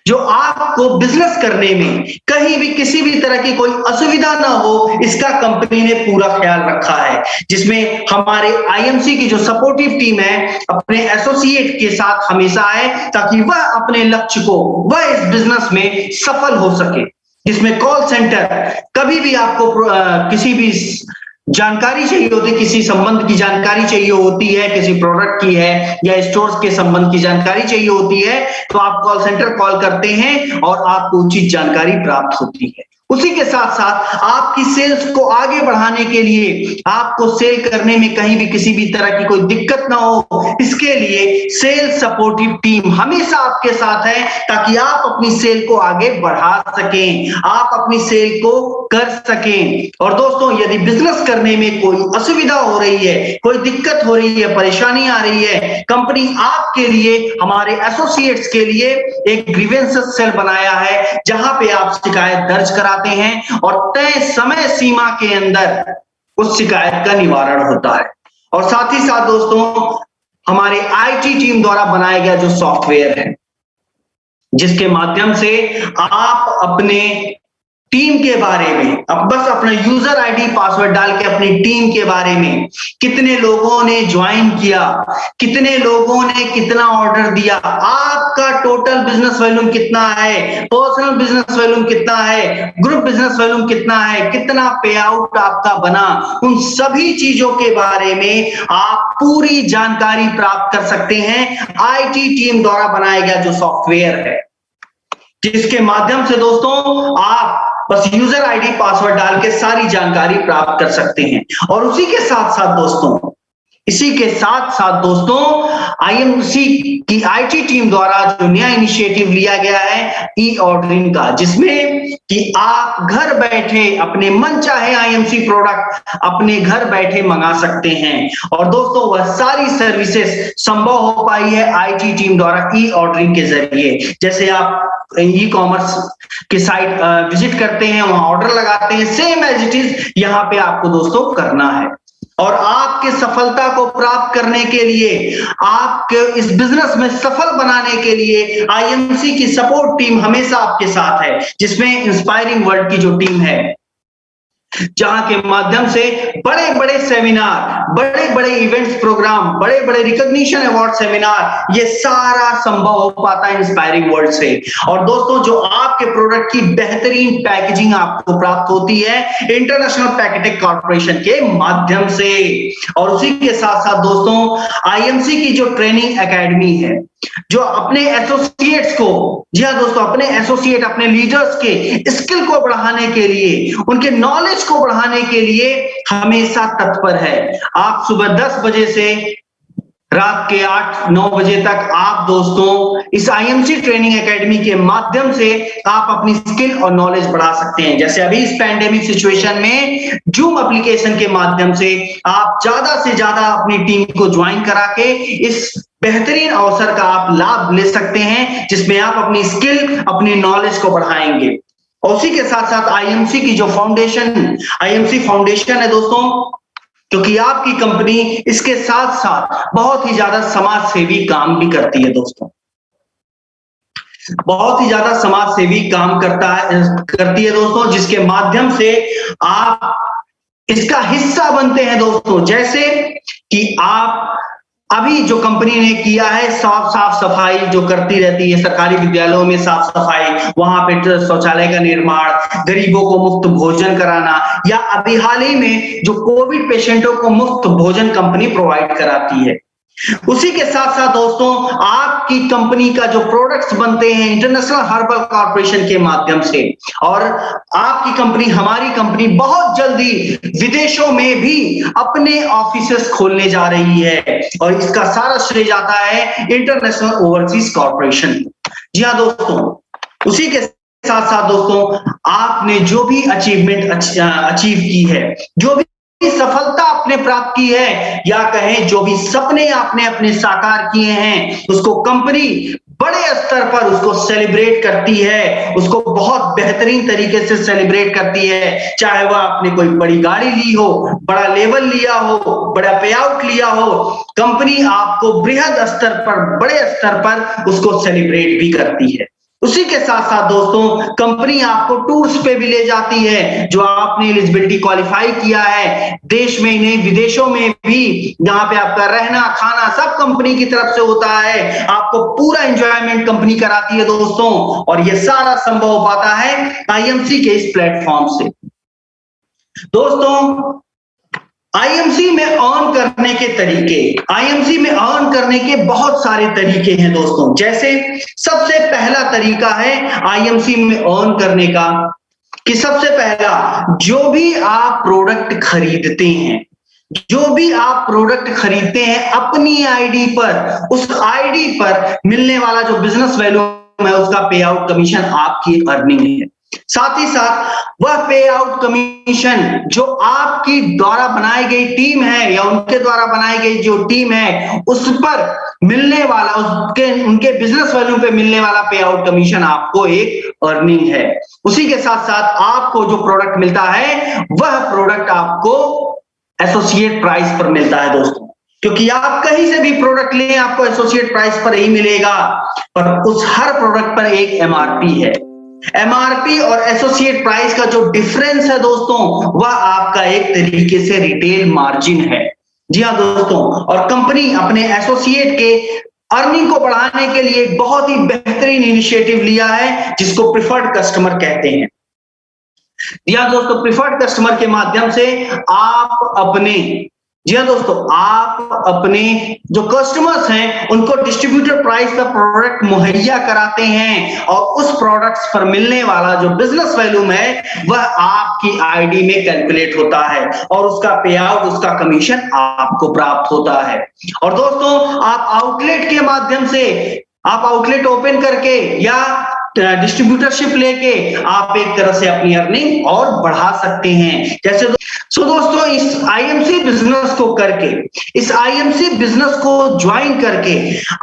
जो आपको बिजनेस करने में कहीं भी किसी भी तरह की कोई असुविधा ना हो, इसका कंपनी ने पूरा ख्याल रखा है, जिसमें हमारे आईएमसी की जो सपोर्टिव टीम है अपने एसोसिएट के साथ हमेशा है, ताकि वह अपने लक्ष्य को, वह इस बिजनेस में सफल हो सके। जिसमें कॉल सेंटर, कभी भी आपको किसी भी जानकारी चाहिए होती, किसी संबंध की जानकारी चाहिए होती है, किसी प्रोडक्ट की है या स्टोर्स के संबंध की जानकारी चाहिए होती है, तो आप कॉल सेंटर कॉल करते हैं और आपको उचित जानकारी प्राप्त होती है। उसी के साथ साथ आपकी सेल्स को आगे बढ़ाने के लिए, आपको सेल करने में कहीं भी किसी भी तरह की कोई दिक्कत ना हो, इसके लिए सेल्स सपोर्टिव टीम हमेशा आपके साथ है, ताकि आप अपनी सेल को आगे बढ़ा सकें, आप अपनी सेल को कर सकें। और दोस्तों यदि बिजनेस करने में कोई असुविधा हो रही है, कोई दिक्कत हो रही है, परेशानी आ रही है, कंपनी आपके लिए, हमारे एसोसिएट्स के लिए एक ग्रीवेंसेस सेल बनाया है, जहां पे आप शिकायत दर्ज कराते हैं और तय समय सीमा के अंदर उस शिकायत का निवारण होता है। और साथ ही साथ दोस्तों हमारे आईटी टीम द्वारा बनाया गया जो सॉफ्टवेयर है, जिसके माध्यम से आप अपने टीम के बारे में, अब बस अपना यूजर आईडी पासवर्ड डाल के अपनी टीम के बारे में, कितने लोगों ने ज्वाइन किया, कितने लोगों ने कितना ऑर्डर दिया, आपका टोटल बिजनेस वॉल्यूम कितना है, पर्सनल बिजनेस वॉल्यूम कितना है, ग्रुप बिजनेस वॉल्यूम कितना है, कितना पे आउट आपका बना, उन सभी चीजों के बारे में आप पूरी जानकारी प्राप्त कर सकते हैं आईटी टीम द्वारा बनाया गया जो सॉफ्टवेयर है, जिसके माध्यम से दोस्तों आप बस यूजर आईडी पासवर्ड डाल के सारी जानकारी प्राप्त कर सकते हैं। और उसी के साथ साथ दोस्तों, इसी के साथ साथ दोस्तों आईएमसी की आईटी टीम द्वारा जो नया इनिशिएटिव लिया गया है ई ऑर्डरिंग का, जिसमें कि आप घर बैठे अपने मन चाहे आईएमसी प्रोडक्ट अपने घर बैठे मंगा सकते हैं। और दोस्तों वह सारी सर्विसेज संभव हो पाई है आईटी टीम द्वारा ई ऑर्डरिंग के जरिए। जैसे आप ई कॉमर्स की साइट विजिट करते हैं, वहां ऑर्डर लगाते हैं, सेम एज इट इज यहाँ पे आपको दोस्तों करना है। और आपके सफलता को प्राप्त करने के लिए, आपके इस बिजनेस में सफल बनाने के लिए आईएमसी की सपोर्ट टीम हमेशा आपके साथ है, जिसमें इंस्पायरिंग वर्ल्ड की जो टीम है, जहां के माध्यम से बड़े बड़े सेमिनार, बड़े बड़े इवेंट्स प्रोग्राम, बड़े बड़े रिकॉग्निशन अवार्ड सेमिनार, ये सारा संभव हो पाता है इंस्पायरिंग वर्ल्ड से। और दोस्तों, जो आपके प्रोडक्ट की बेहतरीन पैकेजिंग आपको प्राप्त होती है इंटरनेशनल पैकेटिंग कॉर्पोरेशन के माध्यम से। और उसी के साथ साथ दोस्तों, आईएमसी की जो ट्रेनिंग एकेडमी है, जो अपने एसोसिएट्स को, जी हाँ दोस्तों, अपने एसोसिएट, अपने लीडर्स के स्किल को बढ़ाने के लिए, उनके नॉलेज को बढ़ाने के लिए हमेशा तत्पर है। आप सुबह 10 बजे से रात के 8-9 बजे तक आप दोस्तों इस आईएमसी ट्रेनिंग एकेडमी के माध्यम से आप अपनी स्किल और नॉलेज बढ़ा सकते हैं। जैसे अभी इस पैंडेमिक सिचुएशन में जूम एप्लीकेशन के माध्यम से आप ज्यादा से ज्यादा अपनी टीम को ज्वाइन करा के इस बेहतरीन अवसर का आप लाभ ले सकते हैं, जिसमें आप अपनी स्किल, अपनी नॉलेज को बढ़ाएंगे। और उसी के साथ साथ आईएमसी की जो फाउंडेशन, आईएमसी फाउंडेशन है दोस्तों, क्योंकि आपकी कंपनी इसके साथ साथ बहुत ही ज्यादा समाज सेवी काम भी करती है दोस्तों, बहुत ही ज्यादा समाज सेवी काम करती है दोस्तों, जिसके माध्यम से आप इसका हिस्सा बनते हैं दोस्तों। जैसे कि आप अभी जो कंपनी ने किया है साफ सफाई जो करती रहती है, सरकारी विद्यालयों में साफ सफाई, वहां पे शौचालय का निर्माण, गरीबों को मुफ्त भोजन कराना, या अभी हाल ही में जो कोविड पेशेंटों को मुफ्त भोजन कंपनी प्रोवाइड कराती है। उसी के साथ साथ दोस्तों, आपकी कंपनी का जो प्रोडक्ट्स बनते हैं इंटरनेशनल हर्बल कॉर्पोरेशन के माध्यम से, और आपकी कंपनी, हमारी कंपनी बहुत जल्दी विदेशों में भी अपने ऑफिसेस खोलने जा रही है, और इसका सारा श्रेय जाता है इंटरनेशनल ओवरसीज कॉर्पोरेशन। जी हाँ दोस्तों, उसी के साथ साथ दोस्तों, आपने जो भी अचीवमेंट अचीव की है, जो भी सफलता आपने प्राप्त की है, या कहें जो भी सपने आपने अपने साकार किए हैं, उसको कंपनी बड़े स्तर पर उसको सेलिब्रेट करती है, उसको बहुत बेहतरीन तरीके से सेलिब्रेट करती है। चाहे वह आपने कोई बड़ी गाड़ी ली हो, बड़ा लेवल लिया हो, बड़ा पे आउट लिया हो, कंपनी आपको बृहद स्तर पर, बड़े स्तर पर उसको सेलिब्रेट भी करती है। उसी के साथ साथ दोस्तों, कंपनी आपको टूर्स पे भी ले जाती है, जो आपने एलिजिबिलिटी क्वालिफाई किया है, देश में ही नहीं विदेशों में भी, जहां पे आपका रहना खाना सब कंपनी की तरफ से होता है, आपको पूरा एंजॉयमेंट कंपनी कराती है दोस्तों। और ये सारा संभव हो पाता है आईएमसी के इस प्लेटफॉर्म से। दोस्तों, आईएमसी में अर्न करने के तरीके, आईएमसी में अर्न करने के बहुत सारे तरीके हैं दोस्तों। जैसे सबसे पहला तरीका है आईएमसी में अर्न करने का, कि सबसे पहला, जो भी आप प्रोडक्ट खरीदते हैं, जो भी आप प्रोडक्ट खरीदते हैं अपनी आईडी पर, उस आईडी पर मिलने वाला जो बिजनेस वैल्यू है, उसका पे आउट कमीशन आपकी अर्निंग है। साथ ही साथ वह पे आउट कमीशन जो आपकी द्वारा बनाई गई टीम है, या उनके द्वारा बनाई गई जो टीम है, उस पर मिलने वाला, उनके बिजनेस वैल्यू पे मिलने वाला पे आउट कमीशन आपको एक अर्निंग है। उसी के साथ साथ आपको जो प्रोडक्ट मिलता है, वह प्रोडक्ट आपको एसोसिएट प्राइस पर मिलता है दोस्तों, क्योंकि आप कहीं से भी प्रोडक्ट लें, आपको एसोसिएट प्राइस पर ही मिलेगा, पर उस हर प्रोडक्ट पर एक एमआरपी है। एमआरपी और एसोसिएट प्राइस का जो डिफरेंस है दोस्तों, वह आपका एक तरीके से रिटेल मार्जिन है। जी हाँ दोस्तों, और कंपनी अपने एसोसिएट के अर्निंग को बढ़ाने के लिए एक बहुत ही बेहतरीन इनिशिएटिव लिया है, जिसको प्रिफर्ड कस्टमर कहते हैं। जी हाँ दोस्तों, प्रिफर्ड कस्टमर के माध्यम से आप अपने, जी हाँ दोस्तों, आप अपने जो कस्टमर्स हैं उनको डिस्ट्रीब्यूटर प्राइस पर प्रोडक्ट मुहैया कराते हैं, और उस प्रोडक्ट्स पर मिलने वाला जो बिजनेस वैल्यू है, वह आपकी आईडी में कैलकुलेट होता है, और उसका पे आउट, उसका कमीशन आपको प्राप्त होता है। और दोस्तों, आप आउटलेट के माध्यम से, आप आउटलेट ओपन करके या डिस्ट्रीब्यूटरशिप लेके आप एक तरह से अपनी अर्निंग और बढ़ा सकते हैं। जैसे दोस्तों, इस आईएमसी बिजनेस को करके, इस आईएमसी बिजनेस को ज्वाइन करके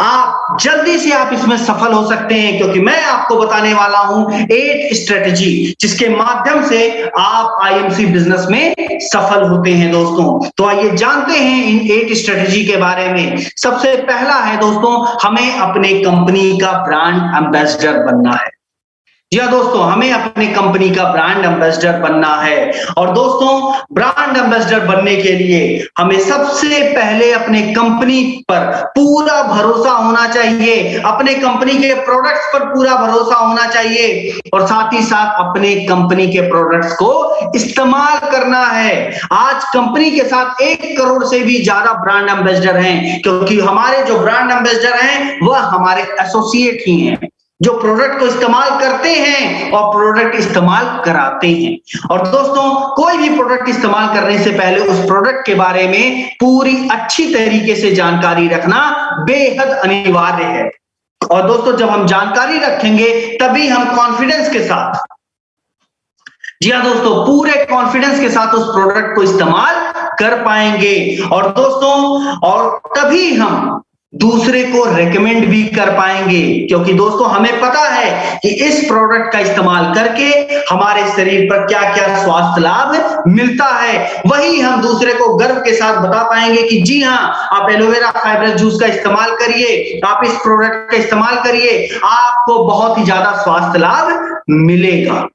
आप जल्दी से आप इसमें सफल हो सकते हैं, क्योंकि मैं आपको बताने वाला हूं 8 स्ट्रेटजी, जिसके माध्यम से आप आईएमसी बिजनेस में सफल होते हैं दोस्तों। तो आइए जानते हैं इन 8 स्ट्रेटजी के बारे में। सबसे पहला है दोस्तों, हमें अपने कंपनी का ब्रांड एम्बेसडर बनना है। जी हाँ दोस्तों, हमें अपनी कंपनी का ब्रांड एम्बेसडर बनना है। और दोस्तों, ब्रांड एम्बेसडर बनने के लिए हमें सबसे पहले अपने कंपनी पर पूरा भरोसा होना चाहिए, अपने कंपनी के प्रोडक्ट्स पर पूरा भरोसा होना चाहिए और साथ ही साथ अपने कंपनी के प्रोडक्ट्स को इस्तेमाल करना है। आज कंपनी के साथ 1 करोड़ से भी ज्यादा ब्रांड एम्बेसडर हैं, क्योंकि हमारे जो ब्रांड एम्बेसडर हैं वह हमारे एसोसिएट ही हैं, जो प्रोडक्ट को इस्तेमाल करते हैं और प्रोडक्ट इस्तेमाल कराते हैं। और दोस्तों, कोई भी प्रोडक्ट इस्तेमाल करने से पहले उस प्रोडक्ट के बारे में पूरी अच्छी तरीके से जानकारी रखना बेहद अनिवार्य है। और दोस्तों, जब हम जानकारी रखेंगे तभी हम कॉन्फिडेंस के साथ, जी हाँ दोस्तों, पूरे कॉन्फिडेंस के साथ उस प्रोडक्ट को इस्तेमाल कर पाएंगे। और दोस्तों, और तभी हम दूसरे को रेकमेंड भी कर पाएंगे, क्योंकि दोस्तों हमें पता है कि इस प्रोडक्ट का इस्तेमाल करके हमारे शरीर पर क्या क्या स्वास्थ्य लाभ मिलता है। वही हम दूसरे को गर्व के साथ बता पाएंगे कि जी हाँ, आप एलोवेरा फाइबर जूस का इस्तेमाल करिए, आप इस प्रोडक्ट का इस्तेमाल करिए, आपको बहुत ही ज्यादा स्वास्थ्य लाभ मिलेगा।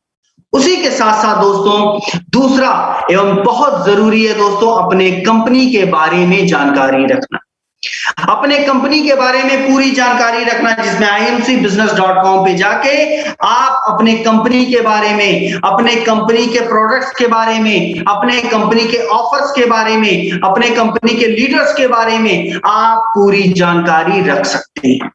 उसी के साथ साथ दोस्तों, दूसरा एवं बहुत जरूरी है दोस्तों, अपने कंपनी के बारे में जानकारी रखना। अपने कंपनी के बारे में पूरी जानकारी रखना, जिसमें imcbusiness.com पे जाके आप अपने कंपनी के बारे में, अपने कंपनी के प्रोडक्ट्स के बारे में, अपने कंपनी के ऑफर्स के बारे में, अपने कंपनी के लीडर्स के बारे में आप पूरी जानकारी रख सकते हैं।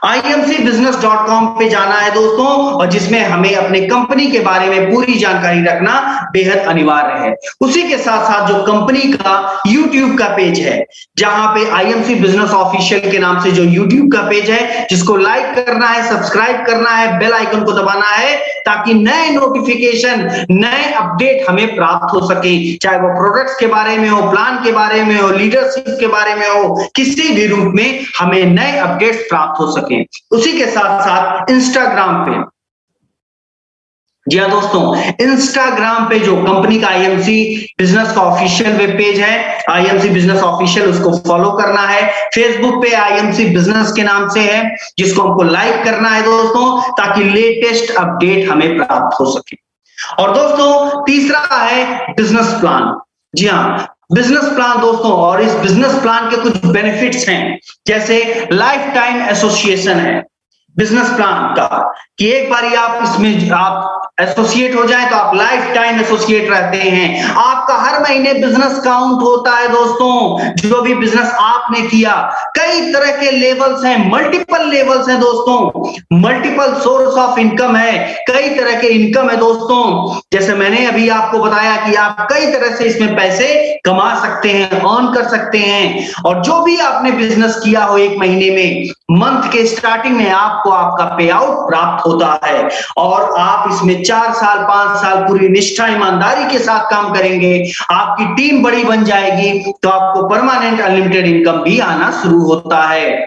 imcbusiness.com पे जाना है दोस्तों, और जिसमें हमें अपने कंपनी के बारे में पूरी जानकारी रखना बेहद अनिवार्य है। उसी के साथ साथ जो कंपनी का YouTube का पेज है, जहां पे IMC बिजनेस ऑफिशियल के नाम से जो YouTube का पेज है, जिसको लाइक करना है, सब्सक्राइब करना है, बेल आइकन को दबाना है, ताकि नए नोटिफिकेशन, नए अपडेट हमें प्राप्त हो सके, चाहे वो प्रोडक्ट्स के बारे में हो, प्लान के बारे में हो, लीडरशिप के बारे में हो, किसी भी रूप में हमें नए अपडेट्स प्राप्त हो सके। उसी के साथ साथ इंस्टाग्राम पे, जी हाँ दोस्तों, इंस्टाग्राम पे जो कंपनी का IMC बिजनेस का ऑफिशियल वेब पेज है, IMC बिजनेस ऑफिशियल, उसको फॉलो करना है। फेसबुक पे IMC बिजनेस के नाम से है, जिसको हमको लाइक करना है दोस्तों, ताकि लेटेस्ट अपडेट हमें प्राप्त हो सके। और दोस्तों, तीसरा है बिजनेस प्लान। जी हाँ, बिजनेस प्लान दोस्तों, और इस बिजनेस प्लान के कुछ बेनिफिट्स हैं, जैसे लाइफ टाइम एसोसिएशन है बिजनेस प्लान का, कि एक बार आप इसमें आप एसोसिएट हो जाए तो आप लाइफ टाइम एसोसिएट रहते हैं। आपका हर महीने बिजनेस काउंट होता है दोस्तों, जो भी बिजनेस आपने किया। कई तरह के लेवल्स हैं, मल्टीपल लेवल्स हैं दोस्तों, मल्टीपल सोर्स ऑफ इनकम है, कई तरह के इनकम है दोस्तों। जैसे मैंने अभी आपको बताया कि आप कई तरह से इसमें पैसे कमा सकते हैं, अर्न कर सकते हैं। और जो भी आपने बिजनेस किया हो एक महीने में, मंथ के स्टार्टिंग में आपको आपका पे आउट प्राप्त होता है, और आप इसमें 4 साल 5 साल पूरी निष्ठा ईमानदारी के साथ काम करेंगे, आपकी टीम बड़ी बन जाएगी, तो आपको परमानेंट अनलिमिटेड इनकम भी आना शुरू होता है।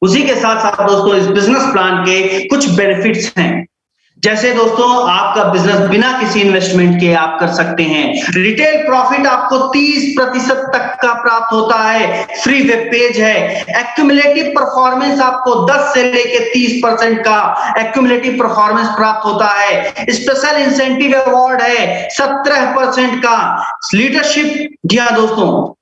उसी के साथ साथ दोस्तों, इस बिजनेस प्लान के कुछ बेनिफिट्स हैं, जैसे दोस्तों, आपका बिजनेस बिना किसी इन्वेस्टमेंट के आप कर सकते हैं। रिटेल प्रॉफिट आपको 30% तक का प्राप्त होता है, फ्री वेब पेज है। एक्यूमुलेटिव परफॉर्मेंस आपको 10 से लेके 30% का एक्यूमुलेटिव परफॉर्मेंस प्राप्त होता है। स्पेशल इंसेंटिव अवार्ड है 17% का। लीडरशिप, जी हाँ दोस्तों,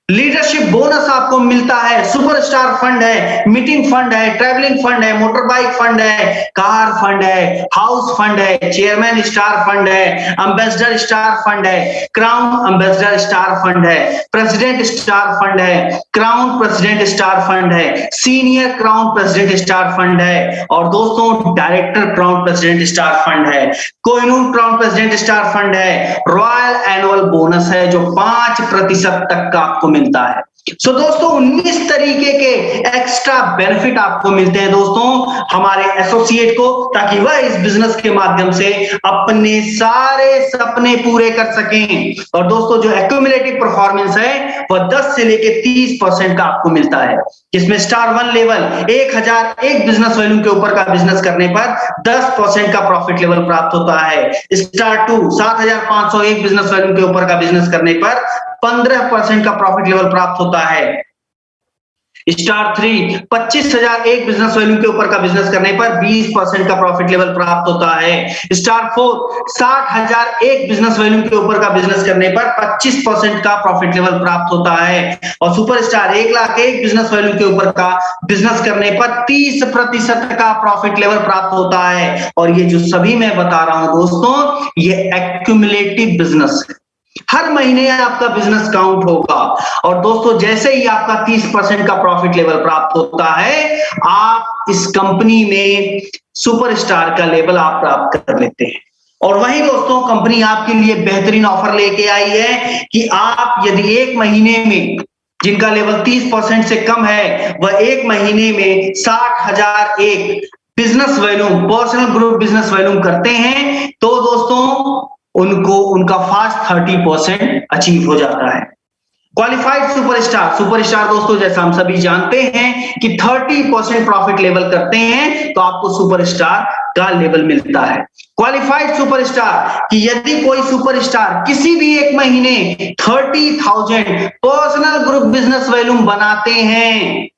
लीडरशिप बोनस आपको मिलता है। सुपरस्टार फंड है, मीटिंग फंड है, ट्रैवलिंग फंड है, मोटर बाइक फंड है, कार फंड है, हाउस फंड है, चेयरमैन स्टार फंड है, एम्बेसडर स्टार फंड है, क्राउन एम्बेसडर स्टार फंड है, प्रेसिडेंट स्टार फंड है, क्राउन प्रेसिडेंट स्टार फंड है, senior crown president star fund है, और दोस्तों director crown president star fund है, Kohinoor crown president star fund है, रॉयल एनुअल बोनस है जो 5% तक का आपको मिलता है। सो दोस्तों, 19 तरीके के एक्स्ट्रा बेनिफिट आपको मिलते हैं दोस्तों हमारे एसोसिएट को, ताकि वह इस बिजनेस के माध्यम से अपने सारे सपने पूरे कर सकें। और दोस्तों, जो एक्यूमुलेटिव परफॉर्मेंस है वह 10 से लेके 30% का आपको मिलता है, जिसमें स्टार 1 लेवल 1001 बिजनेस वैल्यू के ऊपर का बिजनेस करने पर 10% का प्रॉफिट लेवल प्राप्त होता है। स्टार 2 7501 बिजनेस वैल्यू के ऊपर का बिजनेस करने पर 15% का प्रॉफिट लेवल प्राप्त होता है। स्टार 3 25,000 एक बिजनेस वैल्यू के ऊपर का बिजनेस करने पर 20% का प्रॉफिट लेवल प्राप्त होता है। स्टार 4 60,000 एक बिजनेस वैल्यू के ऊपर का बिजनेस करने पर 25% का प्रॉफिट लेवल प्राप्त होता है। और सुपर स्टार 1 लाख एक बिजनेस वैल्यू के ऊपर का बिजनेस करने पर 30% का प्रॉफिट लेवल प्राप्त होता है। और ये जो सभी मैं बता रहा हूं दोस्तों, ये एक्यूमुलेटिव बिजनेस है, हर महीने आपका बिजनेस काउंट होगा। और दोस्तों जैसे ही आपका 30% का प्रॉफिट लेवल प्राप्त होता है, आप इस कंपनी में सुपरस्टार का लेवल आप प्राप्त कर लेते हैं। और वहीं दोस्तों कंपनी आपके लिए बेहतरीन ऑफर लेके आई है कि आप यदि एक महीने में, जिनका लेवल 30% से कम है, वह एक महीने में 60,000 एक business volume, personal group business volume करते हैं, तो दोस्तों उनको उनका फास्ट 30% अचीव हो जाता है। क्वालिफाइड सुपरस्टार, सुपरस्टार दोस्तों जैसा हम सभी जानते हैं कि 30% प्रॉफिट लेवल करते हैं तो आपको सुपरस्टार का लेवल मिलता है। क्वालिफाइड सुपरस्टार कि यदि कोई सुपरस्टार किसी भी एक महीने 30,000 पर्सनल ग्रुप बिजनेस वॉल्यूम बनाते हैं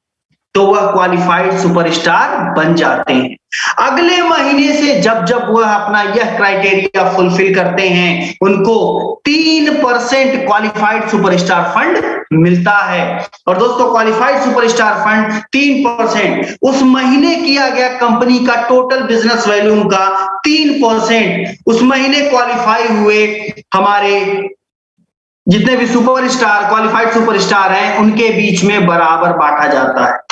तो वह क्वालिफाइड सुपरस्टार बन जाते हैं। अगले महीने से जब जब वह अपना यह क्राइटेरिया फुलफिल करते हैं, उनको 3% क्वालिफाइड सुपरस्टार फंड मिलता है। और दोस्तों क्वालिफाइड सुपरस्टार फंड 3% उस महीने किया गया कंपनी का टोटल बिजनेस वॉल्यूम का 3% उस महीने क्वालिफाई हुए हमारे जितने भी सुपरस्टार, क्वालिफाइड सुपरस्टार हैं, उनके बीच में बराबर बांटा जाता है।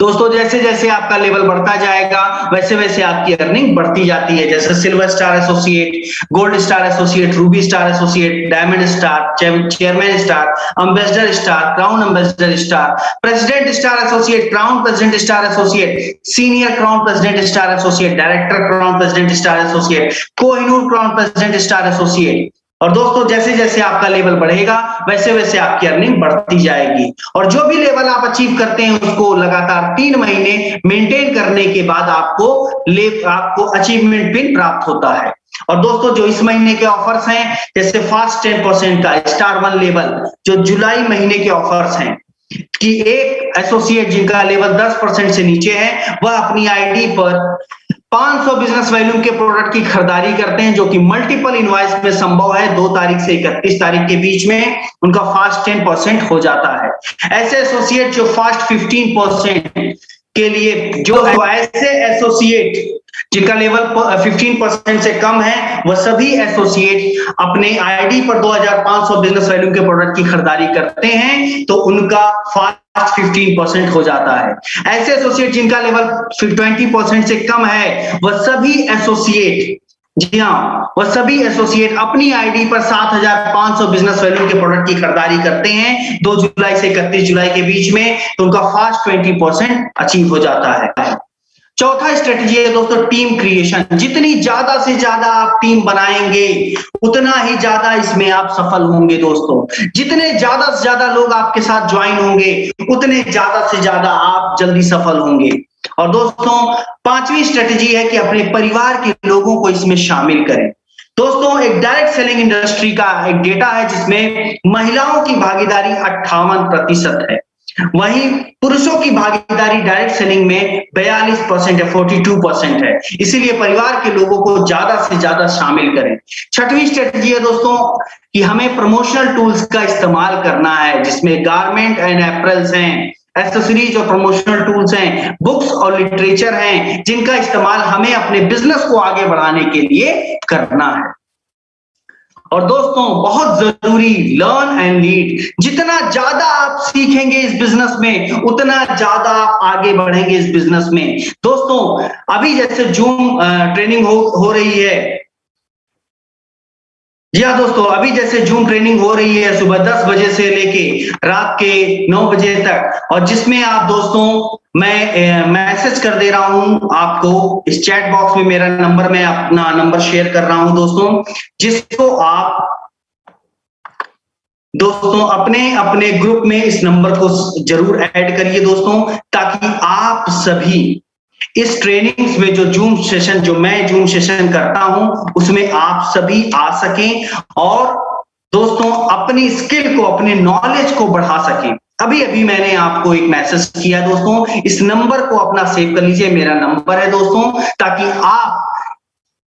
दोस्तों जैसे जैसे आपका लेवल बढ़ता जाएगा वैसे वैसे आपकी अर्निंग बढ़ती जाती है। जैसे silver star associate, gold star associate, Ruby star associate, diamond star, chairman star, ambassador star, crown ambassador star, president star associate, crown president star associate, senior crown president star associate, director crown president star associate, Kohinoor crown president star associate. और दोस्तों जैसे जैसे आपका level बढ़ेगा वैसे वैसे आपकी earning बढ़ती जाएगी। और जो भी लेवल आप अचीव करते हैं उसको लगातार 3 महीने मेंटेन करने के बाद आपको अचीवमेंट पिन प्राप्त होता है। और दोस्तों जो इस महीने के ऑफर्स हैं, जैसे फास्ट 10% का स्टार 1 लेवल, जो जुलाई महीने के ऑफर्स हैं कि एक एसोसिएट जिनका लेवल 10% से नीचे है, वह अपनी आईडी पर 500 बिजनेस वैल्यूम के प्रोडक्ट की खरीदारी करते हैं, जो कि मल्टीपल इनवॉइस में संभव है। 2 तारीख से 31 तारीख के बीच में उनका फास्ट 10% हो जाता है। ऐसे एसोसिएट जो फास्ट 15% के लिए, जो ऐसे एसोसिएट जिनका लेवल 15% से कम है, वह सभी एसोसिएट अपने आईडी पर 2500 बिजनेस वैल्यूम के प्रोडक्ट की खरीदारी करते हैं तो उनका फास्ट 15% हो जाता है। ऐसे एसोसिएट जिनका लेवल 20% से कम है, वह सभी एसोसिएट, जी हाँ, वह सभी एसोसिएट अपनी आईडी पर 7,500 बिजनेस वैल्यू के प्रोडक्ट की खरीदारी करते हैं 2 जुलाई से 31 जुलाई के बीच में, तो उनका फास्ट 20% अचीव हो जाता है। चौथा स्ट्रेटजी है दोस्तों टीम क्रिएशन। जितनी ज्यादा से ज्यादा आप टीम बनाएंगे उतना ही ज्यादा इसमें आप सफल होंगे दोस्तों। जितने ज्यादा से ज्यादा लोग आपके साथ ज्वाइन होंगे उतने ज्यादा से ज्यादा आप जल्दी सफल होंगे। और दोस्तों 5वीं स्ट्रेटजी है कि अपने परिवार के लोगों को इसमें शामिल करें। दोस्तों एक डायरेक्ट सेलिंग इंडस्ट्री का एक डेटा है जिसमें महिलाओं की भागीदारी 58% है, वहीं पुरुषों की भागीदारी डायरेक्ट सेलिंग में 42% है, 42% है। इसीलिए परिवार के लोगों को ज्यादा से ज्यादा शामिल करें। 6वीं स्ट्रेटजी है दोस्तों कि हमें प्रमोशनल टूल्स का इस्तेमाल करना है, जिसमें गारमेंट एंड एपरल्स हैं, एक्सेसरीज और प्रमोशनल टूल्स हैं, बुक्स और लिटरेचर हैं, जिनका इस्तेमाल हमें अपने बिजनेस को आगे बढ़ाने के लिए करना है। और दोस्तों बहुत जरूरी, लर्न एंड लीड। जितना ज्यादा आप सीखेंगे इस बिजनेस में उतना ज्यादा आप आगे बढ़ेंगे इस बिजनेस में। दोस्तों अभी जैसे जूम ट्रेनिंग हो रही है, जी हाँ दोस्तों, अभी जैसे जूम ट्रेनिंग हो रही है सुबह 10 बजे से लेके रात के 9 बजे तक, और जिसमें आप दोस्तों मैं मैसेज कर दे रहा हूं आपको इस चैट बॉक्स में, मेरा नंबर, मैं अपना नंबर शेयर कर रहा हूं दोस्तों, जिसको आप दोस्तों अपने अपने ग्रुप में इस नंबर को जरूर ऐड करिए दोस्तों, ताकि आप सभी इस ट्रेनिंग्स में जो मैं जूम सेशन करता हूं उसमें आप सभी आ सकें और दोस्तों अपनी स्किल को, अपने नॉलेज को बढ़ा सकें। अभी अभी मैंने आपको एक मैसेज किया दोस्तों, इस नंबर को अपना सेव कर लीजिए, मेरा नंबर है दोस्तों, ताकि आप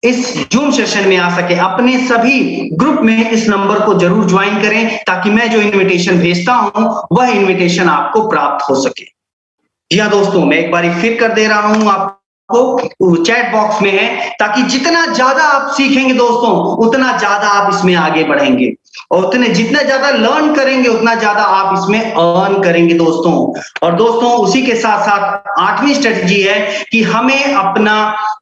इस जूम सेशन में आ सके। अपने सभी ग्रुप में इस नंबर को जरूर ज्वाइन करें, ताकि मैं जो इनविटेशन भेजता हूं वह इनविटेशन आपको प्राप्त हो सके। जी हाँ दोस्तों, मैं एक बार फिर कर दे रहा हूं आपको, चैट बॉक्स में है, ताकि जितना ज्यादा आप सीखेंगे दोस्तों उतना ज्यादा आप इसमें आगे बढ़ेंगे, और उतने जितना ज्यादा लर्न करेंगे उतना ज्यादा आप इसमें अर्न करेंगे दोस्तों। और दोस्तों उसी के साथ साथ 8वीं स्ट्रेटजी है कि हमें अपना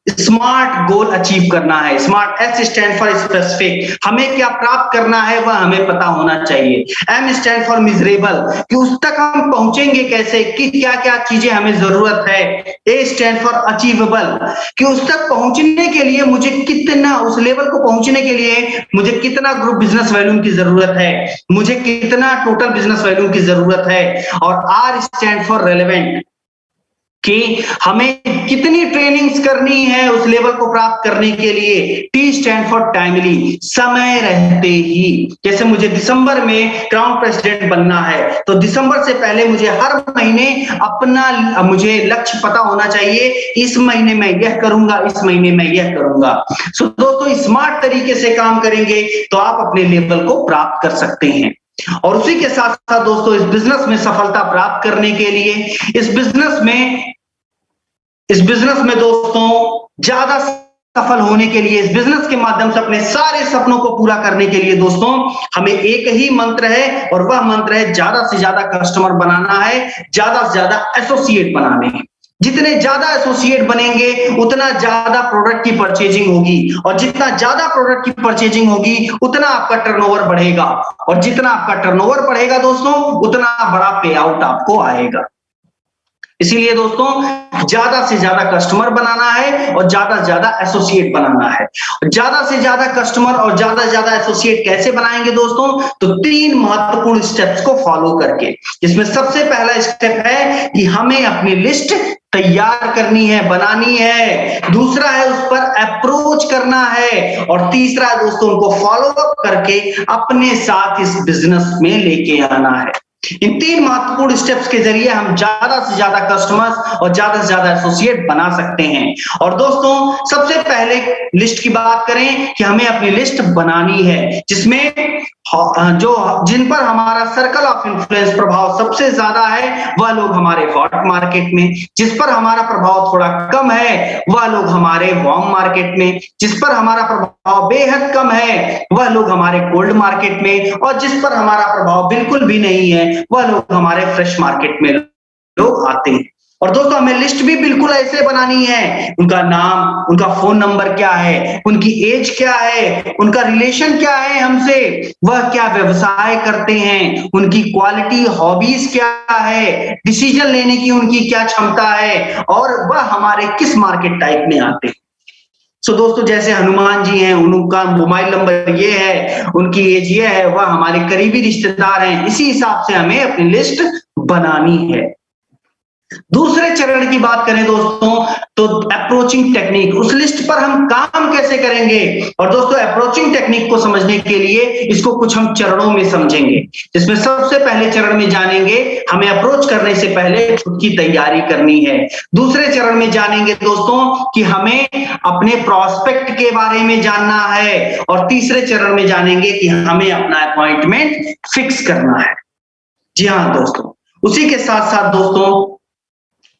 स्मार्ट गोल अचीव करना है। Smart, S stand for specific, हमें क्या प्राप्त करना है वह हमें पता होना चाहिए। एम स्टैंड फॉर मिजरेबल, कि उस तक हम पहुंचेंगे कैसे, कि क्या क्या चीजें हमें जरूरत है। ए स्टैंड फॉर अचीवेबल, कि उस तक पहुंचने के लिए मुझे कितना, उस लेवल को पहुंचने के लिए मुझे कितना ग्रुप बिजनेस वॉल्यूम की जरूरत है, मुझे कितना टोटल बिजनेस वॉल्यूम की जरूरत है। और आर स्टैंड फॉर रेलेवेंट, कि हमें कितनी ट्रेनिंग्स करनी है उस लेवल को प्राप्त करने के लिए। टी स्टैंड फॉर टाइमली, समय रहते ही। जैसे मुझे दिसंबर में क्राउन प्रेसिडेंट बनना है, तो दिसंबर से पहले मुझे हर महीने अपना मुझे लक्ष्य पता होना चाहिए, इस महीने मैं यह करूंगा, इस महीने मैं यह करूंगा। सो दोस्तों स्मार्ट तरीके से काम करेंगे तो आप अपने लेवल को प्राप्त कर सकते हैं। और उसी के साथ साथ दोस्तों इस बिजनेस में सफलता प्राप्त करने के लिए, इस बिजनेस में दोस्तों ज्यादा सफल होने के लिए, इस बिजनेस के माध्यम से अपने सारे सपनों को पूरा करने के लिए दोस्तों हमें एक ही मंत्र है, और वह मंत्र है ज्यादा से ज्यादा कस्टमर बनाना है, ज्यादा से ज्यादा एसोसिएट बनाने हैं। जितने ज्यादा एसोसिएट बनेंगे उतना ज्यादा प्रोडक्ट की परचेजिंग होगी, और जितना ज्यादा प्रोडक्ट की परचेजिंग होगी उतना आपका टर्नओवर बढ़ेगा, और जितना आपका टर्नओवर बढ़ेगा दोस्तों उतना बड़ा पे आउट आपको आएगा। इसीलिए दोस्तों ज्यादा से ज्यादा कस्टमर बनाना है और ज्यादा से ज्यादा एसोसिएट बनाना है। ज्यादा से ज्यादा कस्टमर और ज्यादा से ज्यादा एसोसिएट कैसे बनाएंगे दोस्तों, तो 3 महत्वपूर्ण स्टेप्स को फॉलो करके। इसमें सबसे पहला स्टेप है कि हमें अपनी लिस्ट तैयार करनी है, बनानी है। दूसरा है उस पर अप्रोच करना है, और तीसरा है दोस्तों उनको फॉलो अप करके अपने साथ इस बिजनेस में लेके आना है। इन 3 महत्वपूर्ण स्टेप्स के जरिए हम ज्यादा से ज्यादा कस्टमर्स और ज्यादा से ज्यादा एसोसिएट बना सकते हैं। और दोस्तों सबसे पहले लिस्ट की बात करें कि हमें अपनी लिस्ट बनानी है, जिसमें जो जिन पर हमारा सर्कल ऑफ इन्फ्लुएंस प्रभाव सबसे ज्यादा है वह लोग हमारे हॉट मार्केट में, जिस पर हमारा प्रभाव थोड़ा कम है वह लोग हमारे वार्म मार्केट में, जिस पर हमारा प्रभाव बेहद कम है वह लोग हमारे कोल्ड मार्केट में, और जिस पर हमारा प्रभाव बिल्कुल भी नहीं है वह लोग हमारे फ्रेश मार्केट में लोग आते हैं। और दोस्तों हमें लिस्ट भी बिल्कुल ऐसे बनानी है, उनका नाम, उनका फोन नंबर क्या है, उनकी एज क्या है, उनका रिलेशन क्या है हमसे, वह क्या व्यवसाय करते हैं, उनकी क्वालिटी, हॉबीज क्या है, डिसीजन लेने की उनकी क्या क्षमता है, और वह हमारे किस मार्केट टाइप में आते हैं। सो दोस्तों जैसे हनुमान जी हैं, उनका मोबाइल नंबर ये है, उनकी एज ये है, वह हमारे करीबी रिश्तेदार हैं, इसी हिसाब से हमें अपनी लिस्ट बनानी है। दूसरे चरण की बात करें दोस्तों तो अप्रोचिंग टेक्निक, उस लिस्ट पर हम काम कैसे करेंगे। और दोस्तों अप्रोचिंग टेक्निक को समझने के लिए इसको कुछ हम चरणों में समझेंगे, जिसमें सबसे पहले चरण में जानेंगे हमें अप्रोच करने से पहले खुद की तैयारी करनी है। दूसरे चरण में जानेंगे दोस्तों कि हमें अपने प्रोस्पेक्ट के बारे में जानना है, और तीसरे चरण में जानेंगे कि हमें अपना अपॉइंटमेंट फिक्स करना है। जी हाँ दोस्तों, उसी के साथ साथ दोस्तों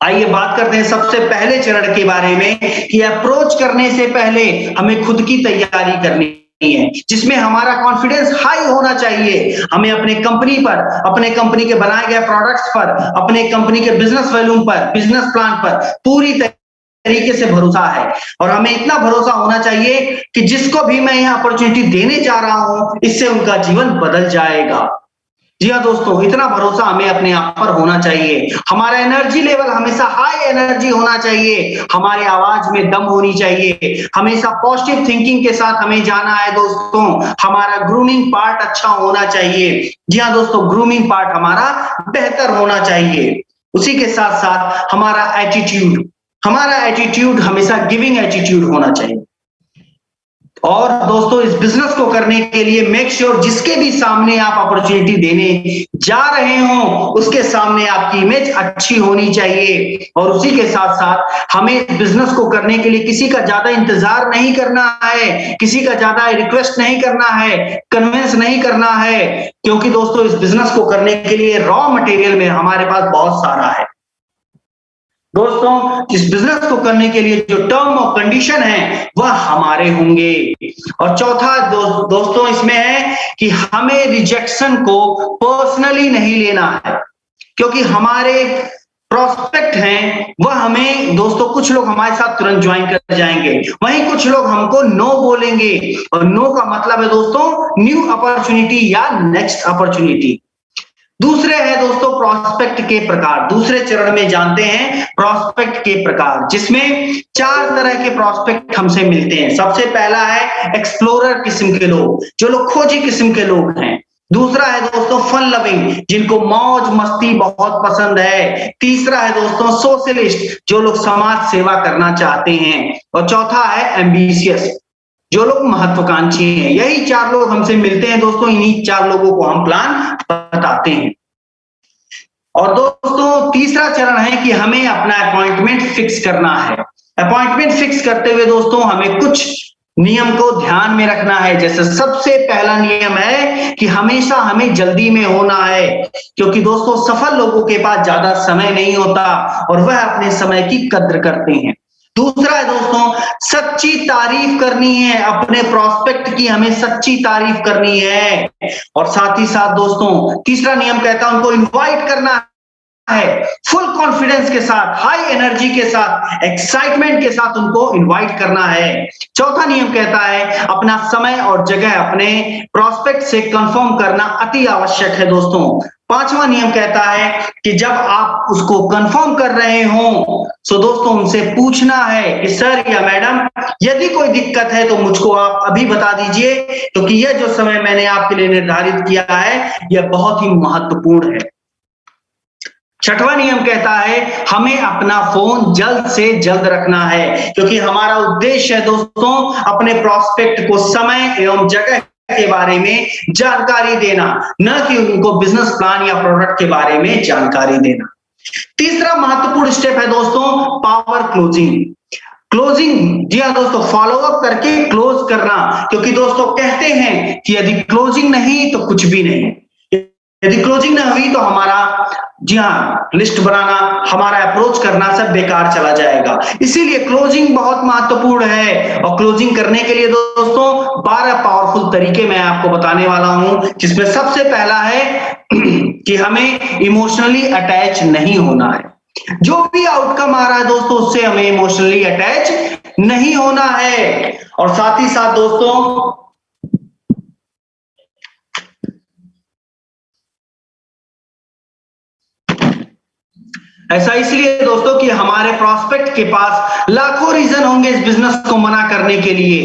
आइए बात करते हैं सबसे पहले चरण के बारे में, कि अप्रोच करने से पहले हमें खुद की तैयारी करनी है, जिसमें हमारा कॉन्फिडेंस हाई होना चाहिए। हमें अपने कंपनी पर, अपने कंपनी के बनाए गए प्रोडक्ट्स पर, अपने कंपनी के बिजनेस वॉल्यूम पर, बिजनेस प्लान पर पूरी तरीके से भरोसा है, और हमें इतना भरोसा होना चाहिए कि जिसको भी मैं यह अपॉर्चुनिटी देने जा रहा हूं इससे उनका जीवन बदल जाएगा। जी हाँ दोस्तों, इतना भरोसा हमें अपने आप पर होना चाहिए। हमारा एनर्जी लेवल हमेशा हाई एनर्जी होना चाहिए, हमारी आवाज में दम होनी चाहिए, हमेशा पॉजिटिव थिंकिंग के साथ हमें जाना है दोस्तों। हमारा ग्रूमिंग पार्ट अच्छा होना चाहिए। जी हाँ दोस्तों, ग्रूमिंग पार्ट हमारा बेहतर होना चाहिए। उसी के साथ साथ हमारा एटीट्यूड हमेशा गिविंग एटीट्यूड होना चाहिए। और दोस्तों इस बिजनेस को करने के लिए मेक श्योर जिसके भी सामने आप अपॉर्चुनिटी देने जा रहे हो उसके सामने आपकी इमेज अच्छी होनी चाहिए। और उसी के साथ साथ हमें बिजनेस को करने के लिए किसी का ज्यादा इंतजार नहीं करना है, किसी का ज्यादा रिक्वेस्ट नहीं करना है, कन्विंस नहीं करना है, क्योंकि दोस्तों इस बिजनेस को करने के लिए रॉ मटेरियल में हमारे पास बहुत सारा है। दोस्तों इस बिजनेस को करने के लिए जो टर्म और कंडीशन है वह हमारे होंगे। और चौथा दोस्तों इसमें है कि हमें रिजेक्शन को पर्सनली नहीं लेना है, क्योंकि हमारे प्रोस्पेक्ट हैं वह हमें दोस्तों कुछ लोग हमारे साथ तुरंत ज्वाइन कर जाएंगे, वहीं कुछ लोग हमको नो बोलेंगे। और नो का मतलब है दोस्तों न्यू अपॉर्चुनिटी या नेक्स्ट अपॉर्चुनिटी। दूसरे है दोस्तों प्रोस्पेक्ट के प्रकार। दूसरे चरण में जानते हैं प्रोस्पेक्ट के प्रकार, जिसमें 4 तरह के प्रोस्पेक्ट हमसे मिलते हैं। सबसे पहला है एक्सप्लोरर किस्म के लोग, जो लोग खोजी किस्म के लोग हैं। दूसरा है दोस्तों फन लविंग, जिनको मौज मस्ती बहुत पसंद है। तीसरा है दोस्तों सोशलिस्ट, जो लोग समाज सेवा करना चाहते हैं। और चौथा है एम्बिशियस, जो लोग महत्वाकांक्षी हैं। यही 4 लोग हमसे मिलते हैं दोस्तों, इन्हीं 4 लोगों को हम प्लान बताते हैं। और दोस्तों तीसरा चरण है कि हमें अपना अपॉइंटमेंट फिक्स करना है। अपॉइंटमेंट फिक्स करते हुए दोस्तों हमें कुछ नियम को ध्यान में रखना है। जैसे सबसे पहला नियम है कि हमेशा हमें जल्दी में होना है, क्योंकि दोस्तों सफल लोगों के पास ज्यादा समय नहीं होता और वह अपने समय की कद्र करते हैं। दूसरा है दोस्तों सच्ची तारीफ करनी है, अपने प्रोस्पेक्ट की हमें सच्ची तारीफ करनी है। और साथ ही साथ दोस्तों तीसरा नियम कहता है उनको इनवाइट करना है, फुल कॉन्फिडेंस के साथ, हाई एनर्जी के साथ, एक्साइटमेंट के साथ उनको इनवाइट करना है। चौथा नियम कहता है अपना समय और जगह अपने प्रोस्पेक्ट से कंफर्म करना अति आवश्यक है दोस्तों। पांचवा नियम कहता है कि जब आप उसको कंफर्म कर रहे हो तो दोस्तों उनसे पूछना है कि सर या मैडम यदि कोई दिक्कत है तो मुझको आप अभी बता दीजिए, क्योंकि यह जो समय मैंने आपके लिए निर्धारित किया है यह बहुत ही महत्वपूर्ण है। छठवां नियम कहता है हमें अपना फोन जल्द से जल्द रखना है, क्योंकि हमारा उद्देश्य है दोस्तों अपने प्रोस्पेक्ट को समय एवं जगह के बारे में जानकारी देना, न कि उनको बिजनेस प्लान या प्रोडक्ट के बारे में जानकारी देना। तीसरा महत्वपूर्ण स्टेप है दोस्तों पावर क्लोजिंग। क्लोजिंग, जी हाँ दोस्तों, फॉलो अप करके क्लोज करना, क्योंकि दोस्तों कहते हैं कि यदि क्लोजिंग नहीं तो कुछ भी नहीं। यदि क्लोजिंग ना हुई तो हमारा, जी हाँ, लिस्ट बनाना, हमारा अप्रोच करना सब बेकार चला जाएगा। इसीलिए क्लोजिंग बहुत महत्वपूर्ण है। और क्लोजिंग करने के लिए दोस्तों 12 पावरफुल तरीके मैं आपको बताने वाला हूं, जिसमें सबसे पहला है कि हमें इमोशनली अटैच नहीं होना है। जो भी आउटकम आ रहा है दोस्तों उससे हमें इमोशनली अटैच नहीं होना है। और साथ ही साथ दोस्तों ऐसा इसलिए दोस्तों कि हमारे प्रोस्पेक्ट के पास लाखों रीजन होंगे इस बिजनेस को मना करने के लिए,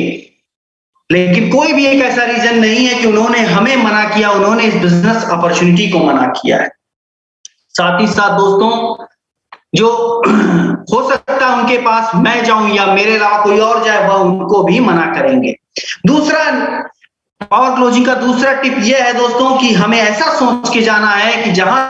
लेकिन कोई भी एक ऐसा रीजन नहीं है कि उन्होंने हमें मना किया, उन्होंने इस बिजनेस अपॉर्चुनिटी को मना किया है। साथ ही साथ दोस्तों जो हो सकता है उनके पास मैं जाऊं या मेरे अलावा कोई और जाए वह उनको भी मना करेंगे। दूसरा पावर क्लोजिंग का दूसरा टिप यह है दोस्तों कि हमें ऐसा सोच के जाना है कि जहां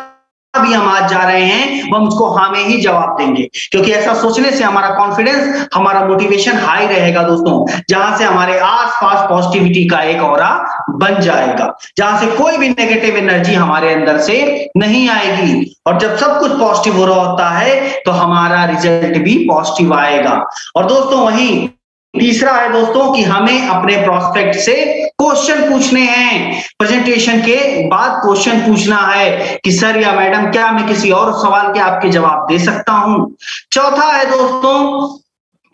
भी हम आज जा रहे हैं वह मुझको हाँ में ही जवाब देंगे, क्योंकि ऐसा सोचने से हमारा कॉन्फिडेंस, हमारा मोटिवेशन हाई रहेगा दोस्तों, जहां से हमारे आसपास पॉजिटिविटी का एक ऑरा बन जाएगा, जहां से कोई भी नेगेटिव एनर्जी हमारे अंदर से नहीं आएगी। और जब सब कुछ पॉजिटिव हो रहा होता है तो हमारा रिजल्ट भी पॉजिटिव आएगा। और दोस्तों वहीं तीसरा है दोस्तों कि हमें अपने प्रोस्पेक्ट से क्वेश्चन पूछने हैं। प्रेजेंटेशन के बाद क्वेश्चन पूछना है कि सर या मैडम क्या मैं किसी और सवाल के आपके जवाब दे सकता हूं। चौथा है दोस्तों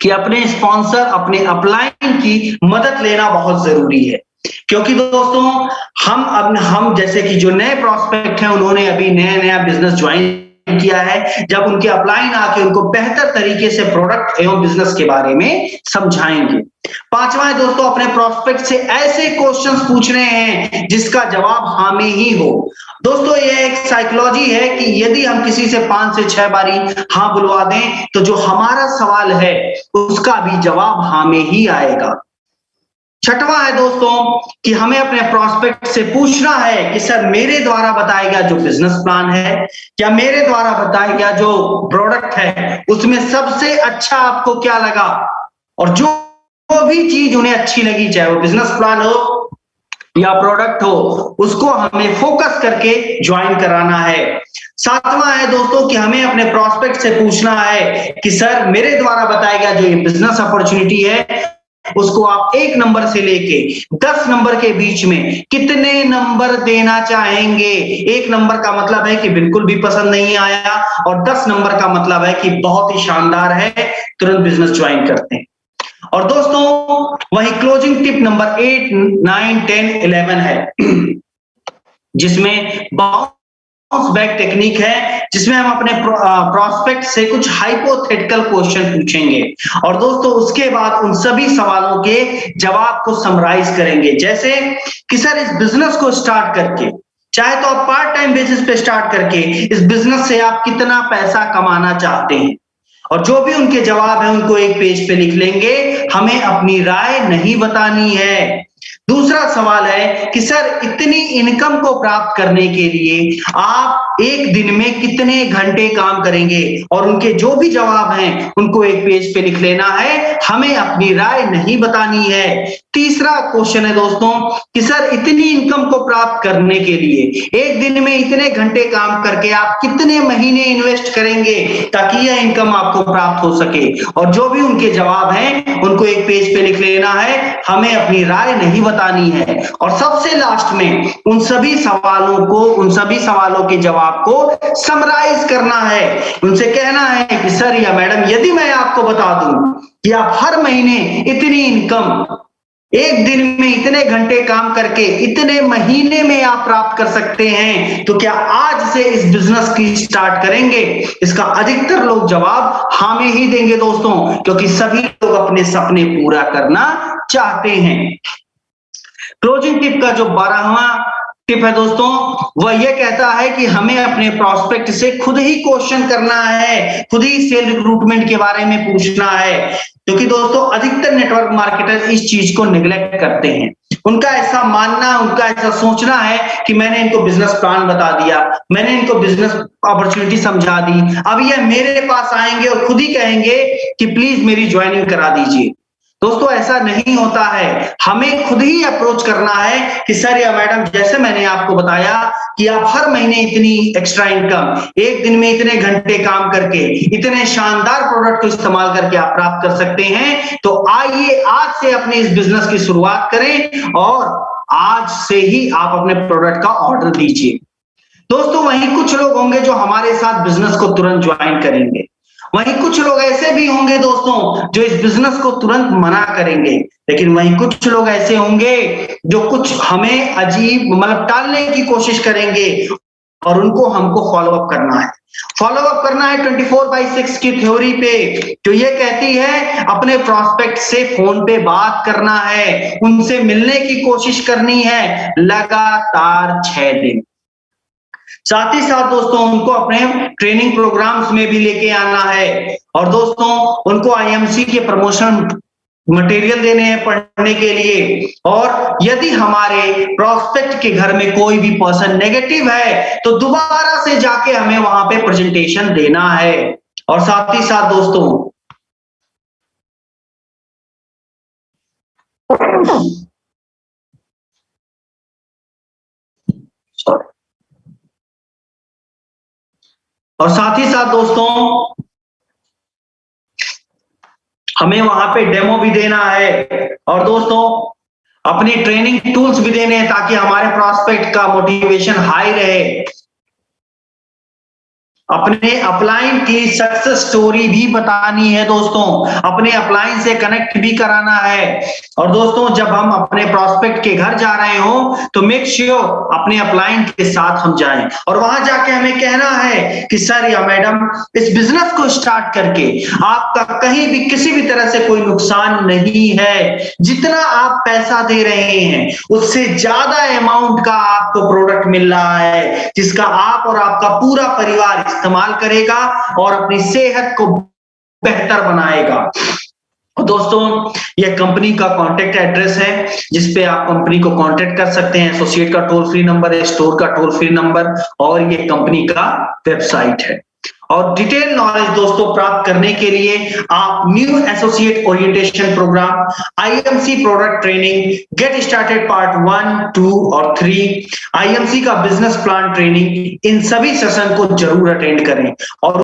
कि अपने स्पॉन्सर, अपने अपलाइन की मदद लेना बहुत जरूरी है, क्योंकि दोस्तों हम जैसे कि जो नए प्रोस्पेक्ट हैं उन्होंने अभी नया बिजनेस ज्वाइन किया है, जब उनके अपलाइन आके उनको बेहतर तरीके से प्रोडक्ट एवं बिजनेस के बारे में समझाएंगे। पांचवा है दोस्तों अपने प्रोस्पेक्ट से ऐसे क्वेश्चंस पूछने हैं जिसका जवाब हाँ में ही हो। दोस्तों यह एक साइकोलॉजी है कि यदि हम किसी से 5 से 6 बारी हाँ बुलवा दें तो जो हमारा सवाल है उसका भी जवाब हाँ में ही आएगा। छठवां है दोस्तों कि हमें अपने प्रॉस्पेक्ट से पूछना है कि सर मेरे द्वारा बताया गया जो बिजनेस प्लान है, क्या मेरे द्वारा बताया गया जो प्रोडक्ट है उसमें सबसे अच्छा आपको क्या लगा, और जो भी चीज उन्हें अच्छी लगी, चाहे वो बिजनेस प्लान हो या प्रोडक्ट हो, उसको हमें फोकस करके ज्वाइन कराना है। सातवां है दोस्तों कि हमें अपने प्रॉस्पेक्ट से पूछना है कि सर मेरे द्वारा बताया गया जो ये बिजनेस अपॉर्चुनिटी है उसको आप 1 नंबर से लेके 10 नंबर के बीच में कितने नंबर देना चाहेंगे। 1 नंबर का मतलब है कि बिल्कुल भी पसंद नहीं आया, और 10 नंबर का मतलब है कि बहुत ही शानदार है, तुरंत बिजनेस ज्वाइन करते हैं। और दोस्तों वही क्लोजिंग टिप नंबर 8, 9, 10, 11 है जिसमें बाउंस बैक टेक्निक है, जिसमें हम अपने प्रॉस्पेक्ट से कुछ हाइपोथेटिकल क्वेश्चन पूछेंगे और दोस्तों उसके बाद उन सभी सवालों के जवाब को समराइज करेंगे। जैसे कि सर इस बिजनेस को स्टार्ट करके, चाहे तो आप पार्ट टाइम बेसिस पे स्टार्ट करके इस बिजनेस से आप कितना पैसा कमाना चाहते हैं, और जो भी उनके जवाब है उनको एक पेज पे लिख लेंगे, हमें अपनी राय नहीं बतानी है। दूसरा सवाल है कि सर इतनी इनकम को प्राप्त करने के लिए आप एक दिन में कितने घंटे काम करेंगे, और उनके जो भी जवाब हैं उनको एक पेज पे लिख लेना है, हमें अपनी राय नहीं बतानी है। तीसरा क्वेश्चन है दोस्तों कि सर इतनी इनकम को प्राप्त करने के लिए एक दिन में इतने घंटे काम करके आप कितने महीने इन्वेस्ट करेंगे ताकि यह इनकम आपको प्राप्त हो सके, और जो भी उनके जवाब हैं उनको एक पेज पे लिख लेना है, हमें अपनी राय नहीं बतानी है। और सबसे लास्ट में उन सभी सवालों के जवाब को समराइज करना है। उनसे कहना है कि सर या मैडम यदि मैं आपको बता दूं कि आप हर महीने इतनी इनकम, एक दिन में इतने घंटे काम करके इतने महीने में आप प्राप्त कर सकते हैं, तो क्या आज से इस बिजनेस की स्टार्ट करेंगे? इसका अधिकतर लोग जवाब हाँ में ही देंगे दोस्तों, क्योंकि सभी लोग अपने सपने पूरा करना चाहते हैं। क्लोजिंग टिप का जो 12वां टिप है दोस्तों वह यह कहता है कि हमें अपने प्रॉस्पेक्ट से खुद ही क्वेश्चन करना है, खुद ही सेल रिक्रूटमेंट के बारे में पूछना है, क्योंकि दोस्तों अधिकतर नेटवर्क मार्केटर इस चीज को निग्लेक्ट करते हैं। उनका ऐसा मानना, उनका ऐसा सोचना है कि मैंने इनको बिजनेस प्लान बता दिया, मैंने इनको बिजनेस अपॉर्चुनिटी समझा दी, अब ये मेरे पास आएंगे और खुद ही कहेंगे कि प्लीज मेरी ज्वाइनिंग करा दीजिए। दोस्तों ऐसा नहीं होता है, हमें खुद ही अप्रोच करना है कि सर या मैडम जैसे मैंने आपको बताया कि आप हर महीने इतनी एक्स्ट्रा इनकम, एक दिन में इतने घंटे काम करके इतने शानदार प्रोडक्ट को इस्तेमाल करके आप प्राप्त कर सकते हैं, तो आइए आज से अपने इस बिजनेस की शुरुआत करें और आज से ही आप अपने प्रोडक्ट का ऑर्डर दीजिए। दोस्तों वहीं कुछ लोग होंगे जो हमारे साथ बिजनेस को तुरंत ज्वाइन करेंगे, वहीं कुछ लोग ऐसे भी होंगे दोस्तों जो इस बिजनेस को तुरंत मना करेंगे, लेकिन वहीं कुछ लोग ऐसे होंगे जो कुछ हमें अजीब मतलब टालने की कोशिश करेंगे, और उनको हमको फॉलो अप करना है। फॉलो अप करना है 24/6 की थ्योरी पे, जो ये कहती है अपने प्रॉस्पेक्ट से फोन पे बात करना है, उनसे मिलने की कोशिश करनी है लगातार 6 दिन। साथ ही साथ दोस्तों उनको अपने ट्रेनिंग प्रोग्राम्स में भी लेके आना है, और दोस्तों उनको आईएमसी के प्रमोशन मटेरियल देने हैं पढ़ने के लिए, और यदि हमारे प्रोस्पेक्ट के घर में कोई भी पर्सन नेगेटिव है तो दोबारा से जाके हमें वहां पे प्रेजेंटेशन देना है। और साथ ही साथ दोस्तों हमें वहां पे डेमो भी देना है, और दोस्तों अपनी ट्रेनिंग टूल्स भी देने हैं ताकि हमारे प्रॉस्पेक्ट का मोटिवेशन हाई रहे। अपने अपलाइन की सक्सेस स्टोरी भी बतानी है दोस्तों, अपने अपलाइन से कनेक्ट भी कराना है। और दोस्तों जब हम अपने प्रॉस्पेक्ट के घर जा रहे हो तो मेक श्योर अपने अपलाइन के साथ हम जाएं, और वहां जाके हमें कहना है कि सर या मैडम इस बिजनेस को स्टार्ट करके आपका कहीं भी किसी भी तरह से कोई नुकसान नहीं है, जितना आप पैसा दे रहे हैं उससे ज्यादा अमाउंट का आपको प्रोडक्ट मिल रहा है, जिसका आप और आपका पूरा परिवार इस्तेमाल करेगा और अपनी सेहत को बेहतर बनाएगा। दोस्तों ये कंपनी का कॉन्टेक्ट एड्रेस है जिसपे आप कंपनी को कांटेक्ट कर सकते हैं। एसोसिएट का टोल फ्री नंबर है, स्टोर का टोल फ्री नंबर और ये कंपनी का वेबसाइट है। और डिटेल नॉलेज दोस्तों प्राप्त करने के लिए आप new associate orientation programme, IMC product training, get started part 1, 2 और 3, आईएमसी का बिजनेस प्लान ट्रेनिंग, इन सभी सेशन को जरूर अटेंड करें और